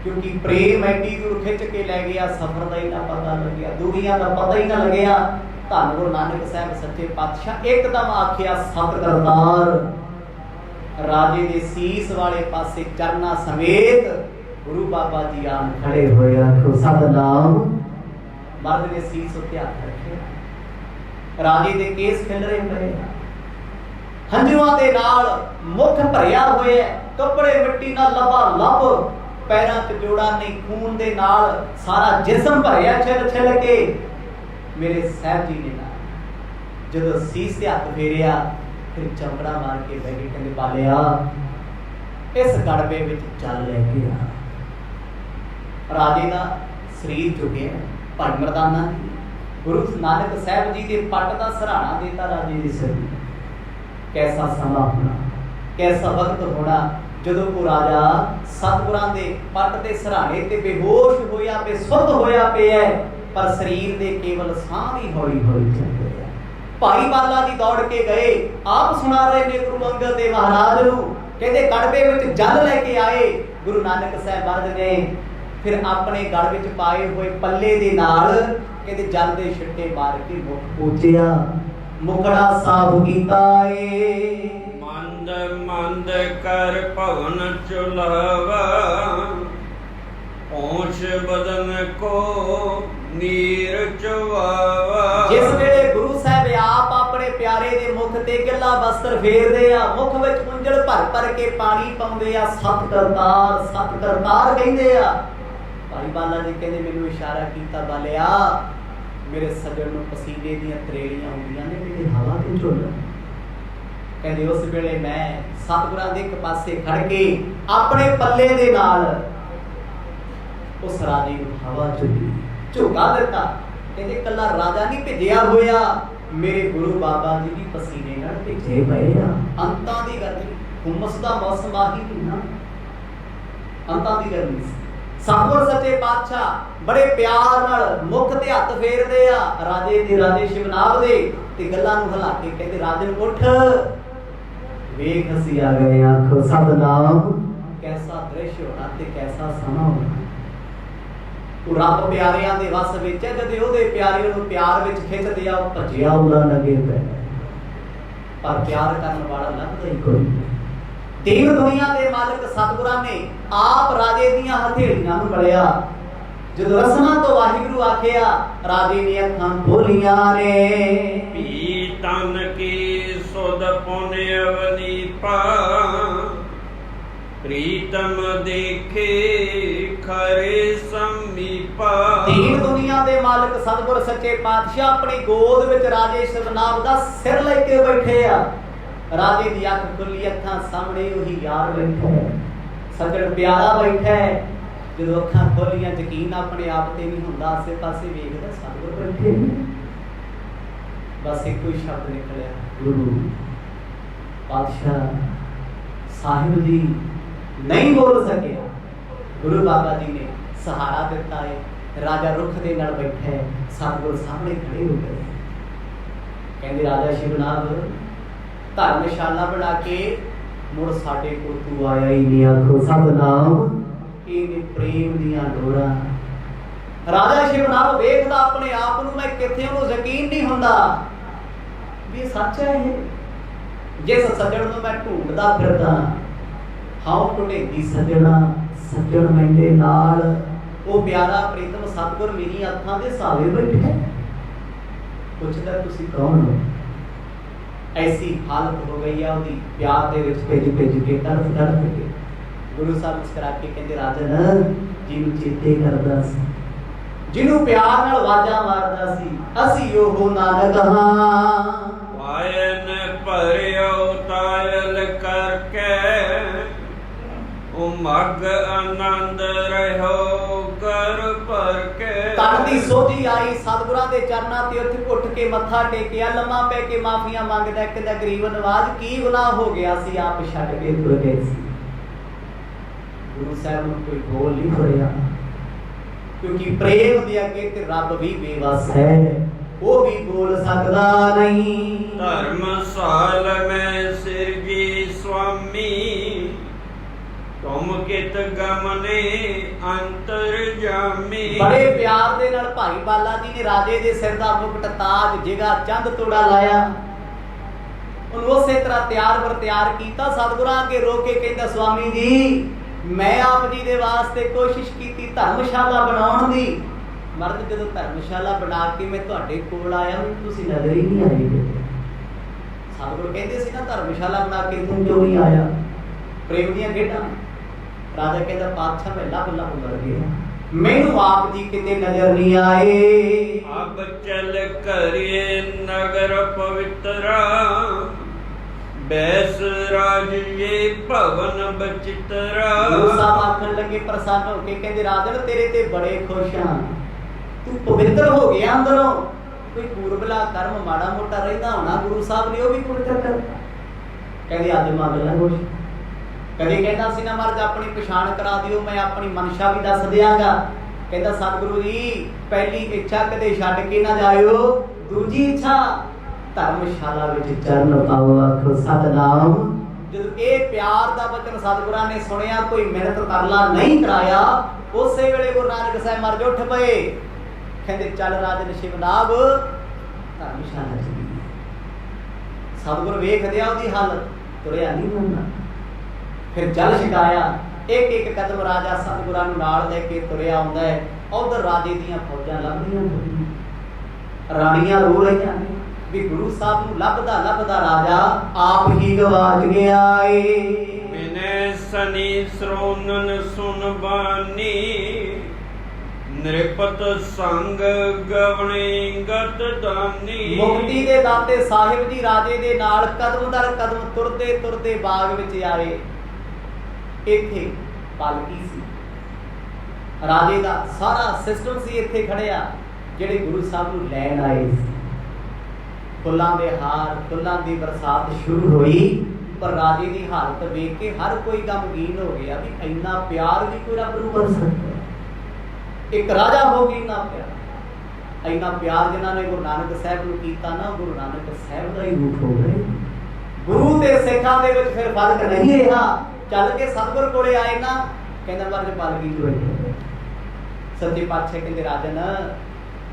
ਕਿਉਂਕਿ ਪ੍ਰੇਮ ਐਡੀ ਦੂਰ ਖਿੱਚ ਕੇ ਲੈ ਗਿਆ, ਸਫ਼ਰ ਦਾ ਹੀ ਨਾ ਪਤਾ ਲੱਗਿਆ, ਦੁਨੀਆ ਦਾ ਪਤਾ ਹੀ ਨਾ ਲੱਗਿਆ। ਧੰਨ ਗੁਰੂ ਨਾਨਕ ਸਾਹਿਬ ਸੱਚੇ ਪਾਤਸ਼ਾਹ ਇੱਕਦਮ ਆਖਿਆ ਸਤ ਕਰਤਾਰ। ਰਾਜੇ ਦੇ ਸੀਸ ਵਾਲੇ ਪਾਸੇ ਚਰਨਾਂ ਸਮੇਤ ਗੁਰੂ ਬਾਬਾ ਜੀ ਆਣ ਖੜੇ ਹੋਏ। ਆਖੋ ਸਤਿਨਾਮ। ਮਰਦ ਦੇ ਸੀਸ ਉੱਤੇ ਹੱਥ ਰੱਖਿਆ, ਰਾਜੇ ਦੇ ਕੇਸ ਖਿਲਰੇ ਪਏ, ਹੰਝੂਆਂ ਦੇ ਨਾਲ ਮੁਖ ਭਰਿਆ ਹੋਇਆ, ਕੱਪੜੇ ਮਿੱਟੀ ਨਾਲ ਲੱਭ, ਪੈਰਾਂ 'ਚ ਜੋੜਾ ਨਹੀਂ, ਖੂਨ ਦੇ ਨਾਲ ਸਾਰਾ ਜਿਸਮ ਭਰਿਆ ਛਿਲ ਕੇ। ਮੇਰੇ ਸਾਹਿਬ ਜੀ ਨੇ ਨਾ ਜਦੋਂ ਸੀਸ ਤੇ ਹੱਥ ਫੇਰਿਆ, ਫਿਰ ਚਮੜਾ ਮਾਰ ਕੇ ਬਹਿ ਗਏ, ਕਹਿੰਦੇ ਬਾਲਿਆ ਇਸ ਗੜਬੇ ਵਿੱਚ ਚੱਲ ਲੈ ਕੇ ਆ। ਰਾਜੇ ਦਾ ਸਰੀਰ ਝੁਕਿਆ, ਭੰਡ ਮਰਦਾਨਾ ਗੁਰੂ ਨਾਨਕ ਸਾਹਿਬ ਜੀ ਦੇ ਪੱਟ ਦਾ ਸਹਾਰਾ ਦੇਤਾ ਰਾਜੇ ਦੇ ਸਿਰ। ਕੈਸਾ ਸਮਾਂ ਹੋਣਾ, ਕੈਸਾ ਵਕਤ ਹੋਣਾ ਜਦੋਂ ਉਹ ਰਾਜਾ ਸਤਿਗੁਰਾਂ ਦੇ ਪੱਟ ਦੇ ਸਹਾਰੇ ਤੇ ਬੇਹੋਸ਼ ਹੋਇਆ, ਬੇਸੁੱਧ ਹੋਇਆ ਪਿਆ, ਪਰ ਸਰੀਰ ਦੇ ਕੇਵਲ ਸਾਹ ਹੀ ਹੌਲੀ ਚੱਲ ਰਿਹਾ। ਭਾਈ ਬਾਲਾ ਜੀ ਦੌੜ ਕੇ ਗਏ, ਆਪ ਸੁਣਾ ਰਹੇ ਨੇ ਗੁਰੂ ਅੰਗਦ ਦੇਵ ਮਹਾਰਾਜ ਨੂੰ, ਕਹਿੰਦੇ ਗੜਬੇ ਵਿੱਚ ਜਲ ਲੈ ਕੇ ਆਏ। ਗੁਰੂ ਨਾਨਕ ਸਾਹਿਬ ਮਹਾਰਾਜ ਨੇ ਫਿਰ ਆਪਣੇ ਗੜ ਵਿੱਚ ਪਾਏ ਹੋਏ ਪੱਲੇ ਦੇ ਨਾਲ ਕਹਿੰਦੇ ਜਲ ਦੇ ਛਿੱਟੇ ਮਾਰ ਕੇ ਮੁਖ ਪੋਚਿਆ, ਮੁਖੜਾ ਸਾਫ ਕੀਤਾ ਏ। ਮੰਦ ਕਰ ਭਵਨ ਚੁਲਾਵਾ, ਪਹੁੰਚ ਬਦਨ ਕੋ ਨੀਰ ਚਵਾਵਾ। ਜਿਸ ਵੇਲੇ ਗੁਰੂ ਸਾਹਿਬ ਆਪ ਆਪਣੇ ਪਿਆਰੇ ਦੇ ਮੁਖ ਤੇ ਗਿੱਲਾ ਵਸਤਰ ਫੇਰਦੇ ਆ, ਮੁਖ ਵਿੱਚ ਉਂਜਲ ਭਰ ਕੇ ਪਾਣੀ ਪਾਉਂਦੇ ਆ, ਸਤ ਕਰਤਾਰ ਕਹਿੰਦੇ ਆ। ਭਾਈ ਬਾਲਾ ਜੀ ਕਹਿੰਦੇ ਮੈਨੂੰ ਇਸ਼ਾਰਾ ਕੀਤਾ, ਬਾਲਿਆ ਮੇਰੇ ਸੱਜਣ ਨੂੰ ਪਸੀਨੇ ਦੀਆਂ ਤਰੇੜੀਆਂ ਆਉਂਦੀਆਂ ਨੇ, ਮੇਰੇ ਹਵਾ ਤੇ ਝੁੱਲ। ਕਹਿੰਦੇ ਉਸ ਵੇਲੇ ਮੈਂ ਸਤਿਗੁਰਾਂ ਦੇ ਇੱਕ ਪਾਸੇ ਖੜ ਕੇ ਆਪਣੇ ਪੱਲੇ ਦੇ ਨਾਲ ਉਸ ਰਾਜੇ ਨੂੰ ਹਵਾ ਝੁਕਾ ਦਿੱਤਾ। ਕਹਿੰਦੇ ਕੱਲਾ ਰਾਜਾ ਨਹੀਂ ਭਿੱਜਿਆ ਹੋਇਆ, ਮੇਰੇ ਗੁਰੂ ਬਾਬਾ ਜੀ ਵੀ ਪਸੀਨੇ ਨਾਲ ਭਿੱਜੇ ਪਏ ਆ। ਅੰਤਾਂ ਦੀ ਗਰਮੀ, ਹੁਮਸ ਦਾ ਮੌਸਮ ਆਹੀ ਮਹੀਨਾ, ਅੰਤਾਂ ਦੀ ਗਰਮੀ ਸੀ। ਸਤਿਗੁਰ ਸੱਚੇ ਪਾਤਸ਼ਾਹ ਬੜੇ ਪਿਆਰ ਨਾਲ ਮੁਖ ਤੇ ਹੱਥ ਫੇਰਦੇ ਆ ਰਾਜੇ ਸ਼ਿਵਨਾਗ ਦੇ, ਤੇ ਗੱਲਾਂ ਨੂੰ ਹਿਲਾ ਕੇ ਕਹਿੰਦੇ ਰਾਜਨ ਉੱਠ, ਵੇਖ ਅਸੀਂ ਆ ਗਏ। ਆਖੋ ਸਤਿਨਾਮ। ਕੈਸਾ ਦ੍ਰਿਸ਼ ਹੋਣਾ ਤੇ ਕੈਸਾ ਸਮਾਂ ਹੋਣਾ। ਉਹ ਰੱਬ ਪਿਆਰਿਆਂ ਦੇ ਵਸ ਵਿੱਚ ਹੈ, ਜਦ ਉਹਦੇ ਪਿਆਰੇ ਨੂੰ ਪਿਆਰ ਵਿੱਚ ਖਿੱਚਦੇ ਆ, ਉਹ ਭੱਜਿਆ ਉਹਨਾਂ ਲੱਗੇ ਪੈ, ਪਰ ਪਿਆਰ ਕਰਨ ਵਾਲਾ ਲੱਭਦਾ ਹੀ ਕੋਈ ਨਹੀਂ। ਦੀਨ ਦੁਨੀਆ ਦੇ ਮਾਲਕ ਸਤਿਗੁਰਾਂ ਨੇ ਆਪ ਰਾਜੇ ਦੀਆਂ ਹਥੇਲੀਆਂ ਨੂੰ ਫੜਿਆ। ਜਦੋਂ ਰਸਨਾ ਤੋਂ ਵਾਹਿਗੁਰੂ ਆਖਿਆ, ਰਾਜੇ ਨੇ ਅੱਖਾਂ ਖੋਲੀਆਂ ਨੇ। ਪੀ ਤਨ ਕੀ ਸੁਧ ਪੁਨ ਅਵਨੀਪਾ, ਪ੍ਰੀਤਮ ਦੇਖੇ ਖਰੇ ਸਮੀਪਾ। ਦੀਨ ਦੁਨੀਆ ਦੇ ਮਾਲਕ ਸਤਿਗੁਰ ਸੱਚੇ ਪਾਤਸ਼ਾਹ ਆਪਣੀ ਗੋਦ ਵਿੱਚ ਰਾਜੇ ਸ਼ਿਵਨਾਥ ਦਾ ਸਿਰ ਲੈ ਕੇ ਬੈਠੇ ਆ। ਰਾਜੇ ਦੀ ਅੱਖ ਖੁੱਲੀ, ਅੱਖਾਂ ਸਾਹਮਣੇ ਉਹੀ ਯਾਰ ਬੈਠਾ ਹੈ, ਸੱਜਣ ਪਿਆਰਾ ਬੈਠਾ ਹੈ। ਜਦੋਂ ਅੱਖਾਂ ਖੋਲੀਆਂ ਯਕੀਨ ਆਪਣੇ ਆਪ ਤੇ ਨਹੀਂ ਹੁੰਦਾ, ਆਸੇ ਪਾਸੇ ਵੇਖਦਾ ਸਤਿਗੁਰ ਬੈਠੇ ਨੇ। ਬਸ ਇੱਕੋ ਹੀ ਸ਼ਬਦ ਨਿਕਲਿਆ, ਗੁਰੂ ਪਾਤਸ਼ਾਹ ਸਾਹਿਬ ਜੀ ਨਹੀਂ ਬੋਲ ਸਕਿਆ। ਗੁਰੂ ਬਾਬਾ ਜੀ ਨੇ ਸਹਾਰਾ ਦਿੱਤਾ ਹੈ। ਰਾਜਾ ਰੁੱਖ ਦੇ ਨਾਲ ਬੈਠਾ ਹੈ, ਸਤਿਗੁਰ ਸਾਹਮਣੇ ਖੜੇ ਹੋ ਗਏ। ਕਹਿੰਦੇ ਰਾਜਾ ਸ਼ਿਵਨਾਥ ਧਰਮਸ਼ਾਲਾ ਬਣਾ ਕੇ ਮੁੜ ਸਾਡੇ ਕੋਲ ਤੂੰ ਆਇਆ ਹੀ ਨਹੀਂ। ਆਖੋ ਸਤਿਨਾਮ, ਇਹ ਨੇ ਪ੍ਰੇਮ ਦੀਆਂ ਡੋਰਾਂ। ਰਾਜਾ ਸ਼ਿਵਨਾਥ ਵੇਖਦਾ ਆਪਣੇ ਆਪ ਨੂੰ, ਮੈਂ ਕਿੱਥੇ, ਉਹਨੂੰ ਯਕੀਨ ਨਹੀਂ ਹੁੰਦਾ ਵੀ ਇਹ ਸੱਚ ਹੈ। ਇਹ ਜਿਸ ਸੱਜਣ ਨੂੰ ਮੈਂ ਢੂੰਡਦਾ ਫਿਰਦਾ, ਹਾਉ ਢੁੰਡੇਗੀ ਸੱਜਣਾ ਸੱਜਣ ਮੈਂਦੇ ਨਾਲ, ਉਹ ਪਿਆਰਾ ਪ੍ਰੀਤਮ ਸਤਿਗੁਰ ਮੇਰੀ ਅੱਖਾਂ ਦੇ ਸਾਵੇ ਬੈਠਾ। ਪੁੱਛਦਾ ਤੁਸੀਂ ਕੌਣ ਹੋ? ਐਸੀ ਹਾਲਤ ਹੋ ਗਈ ਆ ਉਹਦੀ, ਪਿਆਰ ਦੇ ਵਿੱਚ ਭਿੱਜ ਕੇ ਤੜਫ ਕੇ। ਗੁਰੂ ਸਾਹਿਬ ਮੁਸਕਰਾ ਕੇ ਕਹਿੰਦੇ ਰਾਜਨ, ਜਿਹਨੂੰ ਚੇਤੇ ਕਰਦਾ ਸੀ, ਜਿਹਨੂੰ ਪਿਆਰ ਨਾਲ ਆਵਾਜ਼ਾਂ ਮਾਰਦਾ ਸੀ, ਅਸੀਂ ਉਹ ਨਾਨਕ ਹਾਂ। ਪਾਇਨ ਭਰਿਓ ਤਾਇਲ ਕਰਕੇ, ਉਹ ਮਗ ਆਨੰਦ ਰਹਿਓ ਕਰ ਭਰ ਕੇ। ਤਨ ਦੀ ਸੋਝੀ ਆਈ, ਸਤਿਗੁਰਾਂ ਦੇ ਚਰਨਾਂ ਤੇ ਉੱਠ ਕੇ ਮੱਥਾ ਟੇਕਿਆ, ਲੰਮਾ ਪੈ ਕੇ ਮਾਫੀਆਂ ਮੰਗਦਾ। ਇੱਕ ਦਾ ਗਰੀਬ ਨਵਾਜ, ਕੀ ਗੁਨਾਹ ਹੋ ਗਿਆ ਸੀ, ਆਪ ਛੱਡ ਕੇ ਤੁਰ ਗਏ ਸੀ। ਗੁਰੂ ਸਾਹਿਬ ਨੂੰ ਕੋਈ ਬੋਲ ਨਹੀਂ ਫੜਿਆ, ਕਿਉਂਕਿ ਪ੍ਰੇਮ ਦੇ ਅੱਗੇ ਤੇ ਰੱਬ ਵੀ ਬੇਵਸ ਹੈ, ਉਹ ਵੀ ਬੋਲ ਸਕਦਾ ਨਹੀਂ। ਧਰਮਸਾਲ ਮੈਂ ਸਿਰਜੀ ਸੁਆਮੀ, ਤੁਮ ਕਿਤ ਗਮਨੇ ਅੰਤਰ ਜਾਮੀ। ਬੜੇ ਪਿਆਰ ਦੇ ਨਾਲ ਭਾਈ ਬਾਲਾ ਜੀ ਨੇ ਰਾਜੇ ਦੇ ਸਿਰ ਦਾ ਮੁਕਟ, ਤਾਜ, ਜਿਗਾ, ਚੰਦ ਤੋੜਾ ਲਾਇਆ। ਉਹਨੂੰ ਉਸੇ ਤਰ੍ਹਾਂ ਤਿਆਰ ਬਰ ਤਿਆਰ ਕੀਤਾ। ਸਤਿਗੁਰਾਂ ਅੱਗੇ ਰੋ ਕੇ ਕਹਿੰਦਾ, ਸਵਾਮੀ ਜੀ ਮੈਂ ਆਪ ਜੀ ਦੇ ਵਾਸਤੇ ਕੋਸ਼ਿਸ਼ ਕੀਤੀ ਧਰਮਸ਼ਾਲਾ ਬਣਾਉਣ ਦੀ, ਮਰਦ ਜਦੋਂ ਧਰਮਸ਼ਾਲਾ ਬਣਾ ਕੇ ਮੈਂ ਤੁਹਾਡੇ ਕੋਲ ਆਇਆ, ਤੁਸੀਂ ਨਜ਼ਰ ਹੀ ਨਹੀਂ ਆਏ। ਸਤਿਗੁਰ ਕਹਿੰਦੇ ਸੀ ਨਾ ਧਰਮਸ਼ਾਲਾ ਬਣਾ ਕੇ ਤੂੰ ਕਿਉਂ ਨਹੀਂ ਆਇਆ? ਪ੍ਰੇਮ ਦੀਆਂ ਖੇਡਾਂ। ਰਾਜਾ ਕਹਿੰਦਾ ਪਾਤਸ਼ਾਹ ਮੈਂ ਲੱਭ ਮਰ ਗਿਆ, ਮੈਨੂੰ ਆਪ ਜੀ ਕਿਤੇ ਨਜ਼ਰ ਨਹੀਂ ਆਏ। ਅਬ ਚਲ ਕਰੀਏ ਨਗਰ ਪਵਿੱਤਰਾ, ਬੈਸ ਰਾਜ ਇਹ ਭਵਨ ਬਚਿਤਰਾ। ਗੁਰੂ ਸਾਹਿਬ ਆਖਣ ਲੱਗੇ ਪ੍ਰਸੰਨ ਹੋ ਕੇ, ਕਹਿੰਦੇ ਰਾਜਨ ਤੇਰੇ ਤੇ ਬੜੇ ਖੁਸ਼ ਹਾਂ, ਤੂੰ ਪਵਿੱਤਰ ਹੋ ਗਿਆ ਅੰਦਰੋਂ। ਕੋਈ ਪੂਰਬਲਾ ਕਰਮ ਮਾੜਾ ਮੋਟਾ ਰਹਿੰਦਾ ਹੋਣਾ, ਗੁਰੂ ਸਾਹਿਬ ਨੇ ਉਹ ਵੀ ਪਵਿੱਤਰ ਕਰ। ਕਹਿੰਦੇ ਅੱਜ ਮੰਗ ਲੈ ਕੁਛ। ਕਦੇ ਕਹਿੰਦਾ ਸੀ ਨਾ ਮਹਾਰਾਜ ਆਪਣੀ ਪਛਾਣ ਕਰਾ ਦਿਓ, ਮੈਂ ਆਪਣੀ ਮਨਸ਼ਾ ਵੀ ਦੱਸ ਦਿਆਂਗਾ। ਕਹਿੰਦਾ ਸਤਿਗੁਰੂ ਜੀ ਪਹਿਲੀ ਇੱਛਾ ਕਦੇ ਛੱਡ ਕੇ ਨਾ ਜਾਇਓ, ਦੂਜੀ ਇੱਛਾ ਧਰਮਸ਼ਾਲਾ ਵਿੱਚ ਚਰਨ ਪਾਓ। ਆਖੋ ਸਤਿਨਾਮ। ਜਦੋਂ ਇਹ ਪਿਆਰ ਦਾ ਬਚਨ ਸਤਿਗੁਰਾਂ ਨੇ ਸੁਣਿਆ, ਕੋਈ ਮਿਹਨਤ ਤਰਲਾ ਨਹੀਂ ਕਰਾਇਆ, ਉਸੇ ਵੇਲੇ ਗੁਰੂ ਨਾਨਕ ਸਾਹਿਬ ਮਰਜ ਉੱਠ ਪਏ। ਕਹਿੰਦੇ ਚੱਲ ਰਾਜਨ ਸ਼ਿਵਨਾਥ ਧਰਮਸ਼ਾਲਾ ਚ। ਸਤਿਗੁਰ ਵੇਖਦੇ ਆ ਉਹਦੀ ਹਾਲਤ, ਤੁਰਿਆ ਨਹੀਂ ਹੁੰਦਾ। ਫਿਰ ਜਲ ਛਕਾਇਆ, ਇੱਕ ਇੱਕ ਕਦਮ ਰਾਜਾ ਸਤਿਗੁਰਾਂ ਨੂੰ ਨਾਲ ਲੈ ਕੇ ਤੁਰਿਆ ਆਉਂਦਾ ਹੈ। ਉਧਰ ਰਾਜੇ ਦੀਆਂ ਫੌਜਾਂ ਲੱਭਦੀਆਂ ਹੋਈਆਂ, ਰਾਣੀਆਂ ਰੋ ਰਹੀਆਂ ਨੇ ਵੀ ਗੁਰੂ ਸਾਹਿਬ ਨੂੰ ਲੱਭਦਾ ਰਾਜਾ ਆਪ ਹੀ ਗਵਾਚ ਗਿਆ ਏ। ਬਿਨੈ ਸਨੀ ਸਰੋਨਨ ਸੁਨ ਬਾਨੀ, ਨਿਰਪਤ ਸੰਗ ਗਵਣੇ ਗਤ ਦਾਨੀ। ਮੁਕਤੀ ਦੇ ਦਾਤੇ ਸਾਹਿਬ ਜੀ ਰਾਜੇ ਦੇ ਨਾਲ ਕਦਮ ਦਰ ਕਦਮ ਤੁਰਦੇ ਬਾਗ ਵਿੱਚ ਆਏ। ਇੱਥੇ ਪਾਲਕੀ ਸੀ, ਰਾਜੇ ਦਾ ਸਾਰਾ ਸਿਸਟਮ ਸੀ ਇੱਥੇ ਖੜਿਆ, ਜਿਹੜੇ ਗੁਰੂ ਸਾਹਿਬ ਨੂੰ ਲੈਣ ਆਏ ਸੀ। ਫੁੱਲਾਂ ਦੇ ਹਾਰ, ਫੁੱਲਾਂ ਦੀ ਬਰਸਾਤ ਸ਼ੁਰੂ ਹੋਈ, ਪਰ ਰਾਜੇ ਦੀ ਹਾਲਤ ਵੇਖ ਕੇ ਹਰ ਕੋਈ ਗਮਗੀਨ ਹੋ ਗਿਆ ਵੀ ਇੰਨਾ ਪਿਆਰ ਵੀ ਕੋਈ ਰੱਬ ਨੂੰ ਕਰ ਸਕਦਾ। ਇੱਕ ਰਾਜਾ ਹੋ ਗਈ ਇੰਨਾ ਪਿਆਰ ਜਿਨ੍ਹਾਂ ਨੇ ਗੁਰੂ ਨਾਨਕ ਸਾਹਿਬ ਨੂੰ ਕੀਤਾ ਨਾ, ਗੁਰੂ ਨਾਨਕ ਸਾਹਿਬ ਦਾ ਹੀ ਰੂਪ ਹੋ ਗਏ। ਗੁਰੂ ਤੇ ਸਿੱਖਾਂ ਦੇ ਵਿੱਚ ਫਿਰ ਫਰਕ ਨਹੀਂ ਰਿਹਾ। ਚੱਲ ਕੇ ਸਤਿਗੁਰ ਕੋਲੇ ਆਏ ਨਾ, ਕਹਿੰਦਾ ਮਰਜ ਪਾਲਕੀ ਚ ਬੈਠੇ। ਸੱਚੇ ਪਾਤਸ਼ਾਹ ਕਹਿੰਦੇ ਰਾਜਨ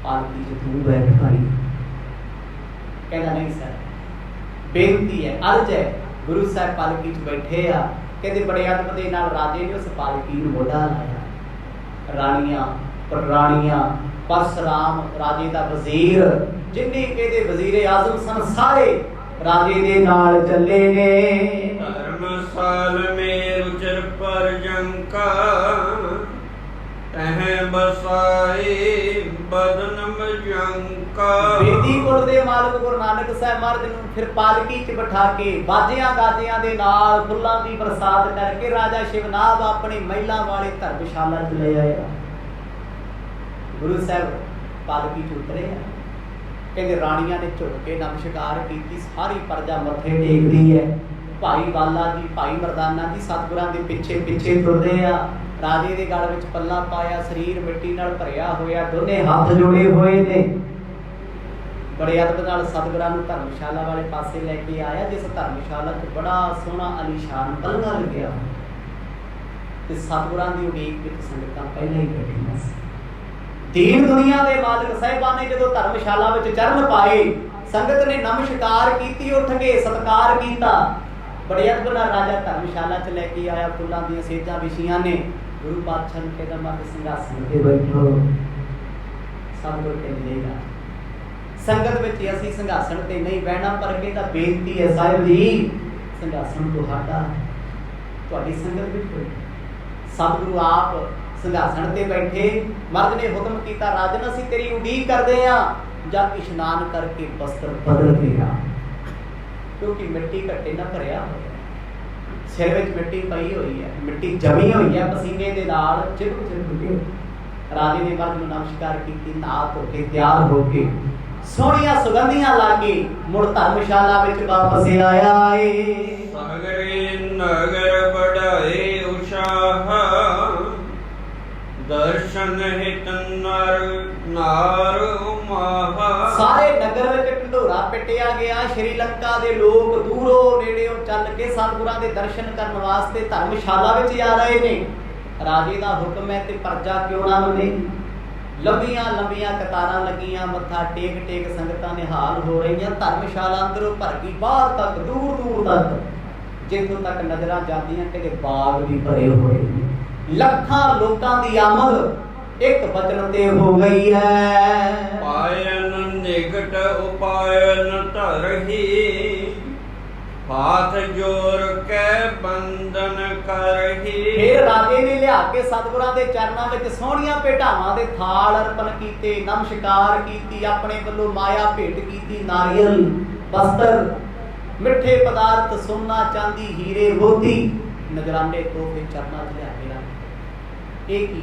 ਪਾਲਕੀ ਚ ਤੂੰ ਬੈਠ ਭਾਈ। ਕਹਿੰਦਾ ਨਹੀਂ ਸਰ, ਬੇਨਤੀ ਹੈ, ਅਰਜ਼ ਹੈ। ਗੁਰੂ ਸਾਹਿਬ ਪਾਲਕੀ ਚ ਬੈਠੇ ਆ। ਕਹਿੰਦੇ ਬੜੇ ਅਦਬ ਦੇ ਨਾਲ ਰਾਜੇ ਨੇ ਉਸ ਪਾਲਕੀ ਨੂੰ ਮੋਢਾ ਲਾਇਆ। ਰਾਣੀਆਂ ਰਾਣੀਆਂ ਪਰਸਰਾਮ ਰਾਜੇ ਦਾ ਵਜ਼ੀਰ, ਜਿੰਨੇ ਇਹਦੇ ਵਜ਼ੀਰੇ ਆਜ਼ਮ ਸਨ, ਸਾਰੇ ਰਾਜੇ ਦੇ ਨਾਲ ਚੱਲੇ ਨੇ। ਧਰਮ धर्मसाल में रुचिर परजंका तह बसाए बदनम जंका। ਬੇਦੀ ਕੁਲ ਦੇ ਮਾਲਕ ਗੁਰੂ ਨਾਨਕ ਸਾਹਿਬ ਮਹਾਰਾਜ ਨੂੰ ਫਿਰ ਪਾਲਕੀ 'ਚ ਬਿਠਾ ਕੇ ਬਾਜਿਆਂ ਗਾਜਿਆਂ ਦੇ ਨਾਲ ਫੁੱਲਾਂ ਦੀ ਬਰਸਾਤ ਕਰਕੇ ਰਾਜਾ ਸ਼ਿਵਨਾਥ ਆਪਣੀ ਮਹਿਲਾਂ ਵਾਲੇ ਧਰਮਸ਼ਾਲਾ 'ਚ ਲੈ ਆਇਆ। ਗੁਰੂ ਸਾਹਿਬ ਪਾਲਕੀ 'ਚ ਉਤਰੇ ਆ। ਕਹਿੰਦੇ ਰਾਣੀਆਂ ਨੇ ਝੁਕ ਕੇ ਨਮਸਕਾਰ ਕੀਤੀ, ਸਾਰੀ ਪ੍ਰਜਾ ਮੱਥੇ ਟੇਕਦੀ ਹੈ। ਭਾਈ ਬਾਲਾ ਜੀ, ਭਾਈ ਮਰਦਾਨਾ ਜੀ ਸਤਿਗੁਰਾਂ ਦੇ ਪਿੱਛੇ ਪਿੱਛੇ ਤੁਰਦੇ ਆ। ਰਾਜੇ ਦੇ ਗਲ ਵਿੱਚ ਪੱਲਾ ਪਾਇਆ, ਸਰੀਰ ਮਿੱਟੀ ਨਾਲ ਭਰਿਆ ਹੋਇਆ, ਦੋਨੇ ਹੱਥ ਜੋੜੇ ਹੋਏ ਨੇ। ਬੜੇ ਅਦਬ ਨਾਲ ਸਤਿਗੁਰਾਂ ਨੂੰ ਧਰਮਸ਼ਾਲਾ ਵਾਲੇ ਪਾਸੇ ਲੈ ਕੇ ਆਇਆ, ਜਿਸ ਧਰਮਸ਼ਾਲਾ 'ਚ ਬੜਾ ਸੋਹਣਾ ਆਲੀਸ਼ਾਨ ਪਲੰਘ ਲੱਗਿਆ ਤੇ ਸਤਿਗੁਰਾਂ ਦੀ ਉਡੀਕ ਵਿੱਚ ਸੰਗਤਾਂ ਪਹਿਲਾਂ ਹੀ ਬੈਠੀਆਂ ਸੀ। ਦੀਨ ਦੁਨੀਆ ਦੇ ਮਾਲਕ ਸਾਹਿਬਾਂ ਨੇ ਜਦੋਂ ਧਰਮਸ਼ਾਲਾ ਵਿੱਚ ਚਰਨ ਪਾਏ, ਸੰਗਤ ਨੇ ਨਮਸਕਾਰ ਕੀਤੀ, ਉੱਠ ਕੇ ਸਤਿਕਾਰ ਕੀਤਾ। ਬੜੇ ਅਦਬ ਨਾਲ ਰਾਜਾ ਧਰਮਸ਼ਾਲਾ 'ਚ ਲੈ ਕੇ ਆਇਆ, ਫੁੱਲਾਂ ਦੀਆਂ ਸੇਜਾਂ ਵਿਛੀਆਂ ਨੇ। ਗੁਰੂ ਪਾਤਸ਼ਾਹ ਨੇ ਕਹਿੰਦਾ ਮਰਦ ਸਿੰਘਾਸਣ ਤੇ ਬੈਠੋ। ਸਤਿਗੁਰ ਕਹਿੰਦੇਗਾ ਸੰਗਤ ਵਿੱਚ ਅਸੀਂ ਸਿੰਘਾਸਣ ਤੇ ਨਹੀਂ ਬਹਿਣਾ, ਪਰ ਕਹਿੰਦਾ ਬੇਨਤੀ ਹੈ ਸਾਹਿਬ ਜੀ, ਸਿੰਘਾਸਣ ਤੁਹਾਡਾ, ਤੁਹਾਡੀ ਸੰਗਤ ਵਿੱਚ ਹੋਈ। ਸਤਿਗੁਰੂ ਆਪ ਸਿੰਘਾਸਣ ਤੇ ਬੈਠੇ। ਮਰਦ ਨੇ ਹੁਕਮ ਕੀਤਾ, ਰਾਜਨ ਅਸੀਂ ਤੇਰੀ ਉਡੀਕ ਕਰਦੇ ਆ, ਜਾਂ ਇਸ਼ਨਾਨ ਕਰਕੇ ਬਸਤਰ ਬਦਲ ਕੇ ਆ, ਕਿਉਂਕਿ ਮਿੱਟੀ ਘੱਟੇ ਨਾਲ ਭਰਿਆ ਹੋਇਆ, ਸਿਰ ਵਿੱਚ ਮਿੱਟੀ ਪਈ ਹੋਈ ਹੈ, ਮਿੱਟੀ ਜਮੀ ਹੋਈ ਹੈ ਪਸੀਨੇ ਦੇ ਨਾਲ ਚਿਪਕ ਚਿਪਕ ਕੇ। ਰਾਜੇ ਨੇ ਮਰਦ ਨੂੰ ਨਮਸਕਾਰ ਕੀਤੀ, ਨਹਾ ਧੋ ਕੇ ਤਿਆਰ ਹੋ ਕੇ ਸੋਹਣੀਆਂ ਸੁਗੰਧੀਆਂ ਲਾ ਕੇ ਮੁੜ ਧਰਮਸ਼ਾਲਾ ਵਿੱਚ ਵਾਪਸ ਆਇਆ ਏ। ਸਾਗਰੇ ਨਗਰ ਬੜਾਏ ਉਸ਼ਾਹ ਦਰਸ਼ਨ ਹਿਤ ਨਰ ਨਾਰ ਮਾਹ। ਸਾਰੇ ਨਗਰ ਵਿੱਚ ਢੰਡੋਰਾ ਪਿੱਟਿਆ ਗਿਆ। ਸ਼੍ਰੀਲੰਕਾ ਦੇ ਲੋਕ ਦੂਰੋਂ ਨੇੜਿਓਂ ਚੱਲ ਕੇ ਸਤਿਗੁਰਾਂ ਦੇ ਦਰਸ਼ਨ ਕਰਨ ਵਾਸਤੇ ਧਰਮਸ਼ਾਲਾ ਵਿੱਚ ਆ ਰਹੇ ਨੇ। ਰਾਜੇ ਦਾ ਹੁਕਮ ਹੈ ਤੇ ਪ੍ਰਜਾ ਕਿਉਂ ਨਾ ਮੰਨੇ। ਲੰਬੀਆਂ ਲੰਬੀਆਂ ਕਤਾਰਾਂ ਲੱਗੀਆਂ, ਮੱਥਾ ਟੇਕ ਟੇਕ ਸੰਗਤਾਂ ਨਿਹਾਲ ਹੋ ਰਹੀਆਂ। ਧਰਮਸ਼ਾਲਾ ਅੰਦਰੋਂ ਭਰ ਗਈ, ਬਾਹਰ ਤੱਕ ਦੂਰ ਦੂਰ ਤੱਕ, ਜਿੱਥੋਂ ਤੱਕ ਨਜ਼ਰਾਂ ਜਾਂਦੀਆਂ ਕਹਿੰਦੇ ਬਾਗ ਵੀ ਭਰੇ ਹੋਏ ਨੇ। ਲੱਖਾਂ ਲੋਕਾਂ ਦੀ ਆਮਦ ਇੱਕ ਬਚਨ ਤੇ ਹੋ ਗਈ ਹੈ। ਪਾਇਨ ਨਿਕਟ ਉਪਾਇਨ ਧਰਹੀ ਹਾਥ ਜੋੜ ਕੇ ਬੰਦਨ ਕਰਹੀ। ਫਿਰ ਰਾਜੇ ਨੇ ਲਿਆ ਕੇ ਸਤਿਗੁਰਾਂ ਦੇ ਚਰਨਾਂ ਵਿੱਚ ਸੋਹਣੀਆਂ ਭੇਟਾਵਾਂ ਦੇ ਥਾਲ ਅਰਪਣ ਕੀਤੇ, ਨਮਸਕਾਰ ਕੀਤੀ, ਆਪਣੇ ਵੱਲੋਂ ਮਾਇਆ ਭੇਟ ਕੀਤੀ, ਨਾਰੀਅਲ, ਬਸਤਰ, ਮਿੱਠੇ ਪਦਾਰਥ, ਸੋਨਾ ਚਾਂਦੀ, ਹੀਰੇ ਮੋਤੀ, ਨਗਰਾਨੇ ਤੋਹਫੇ ਚਰਨਾਂ 'ਚ ਲਿਆ ਕੇ ਰੱਖ। ਇਹ ਕੀ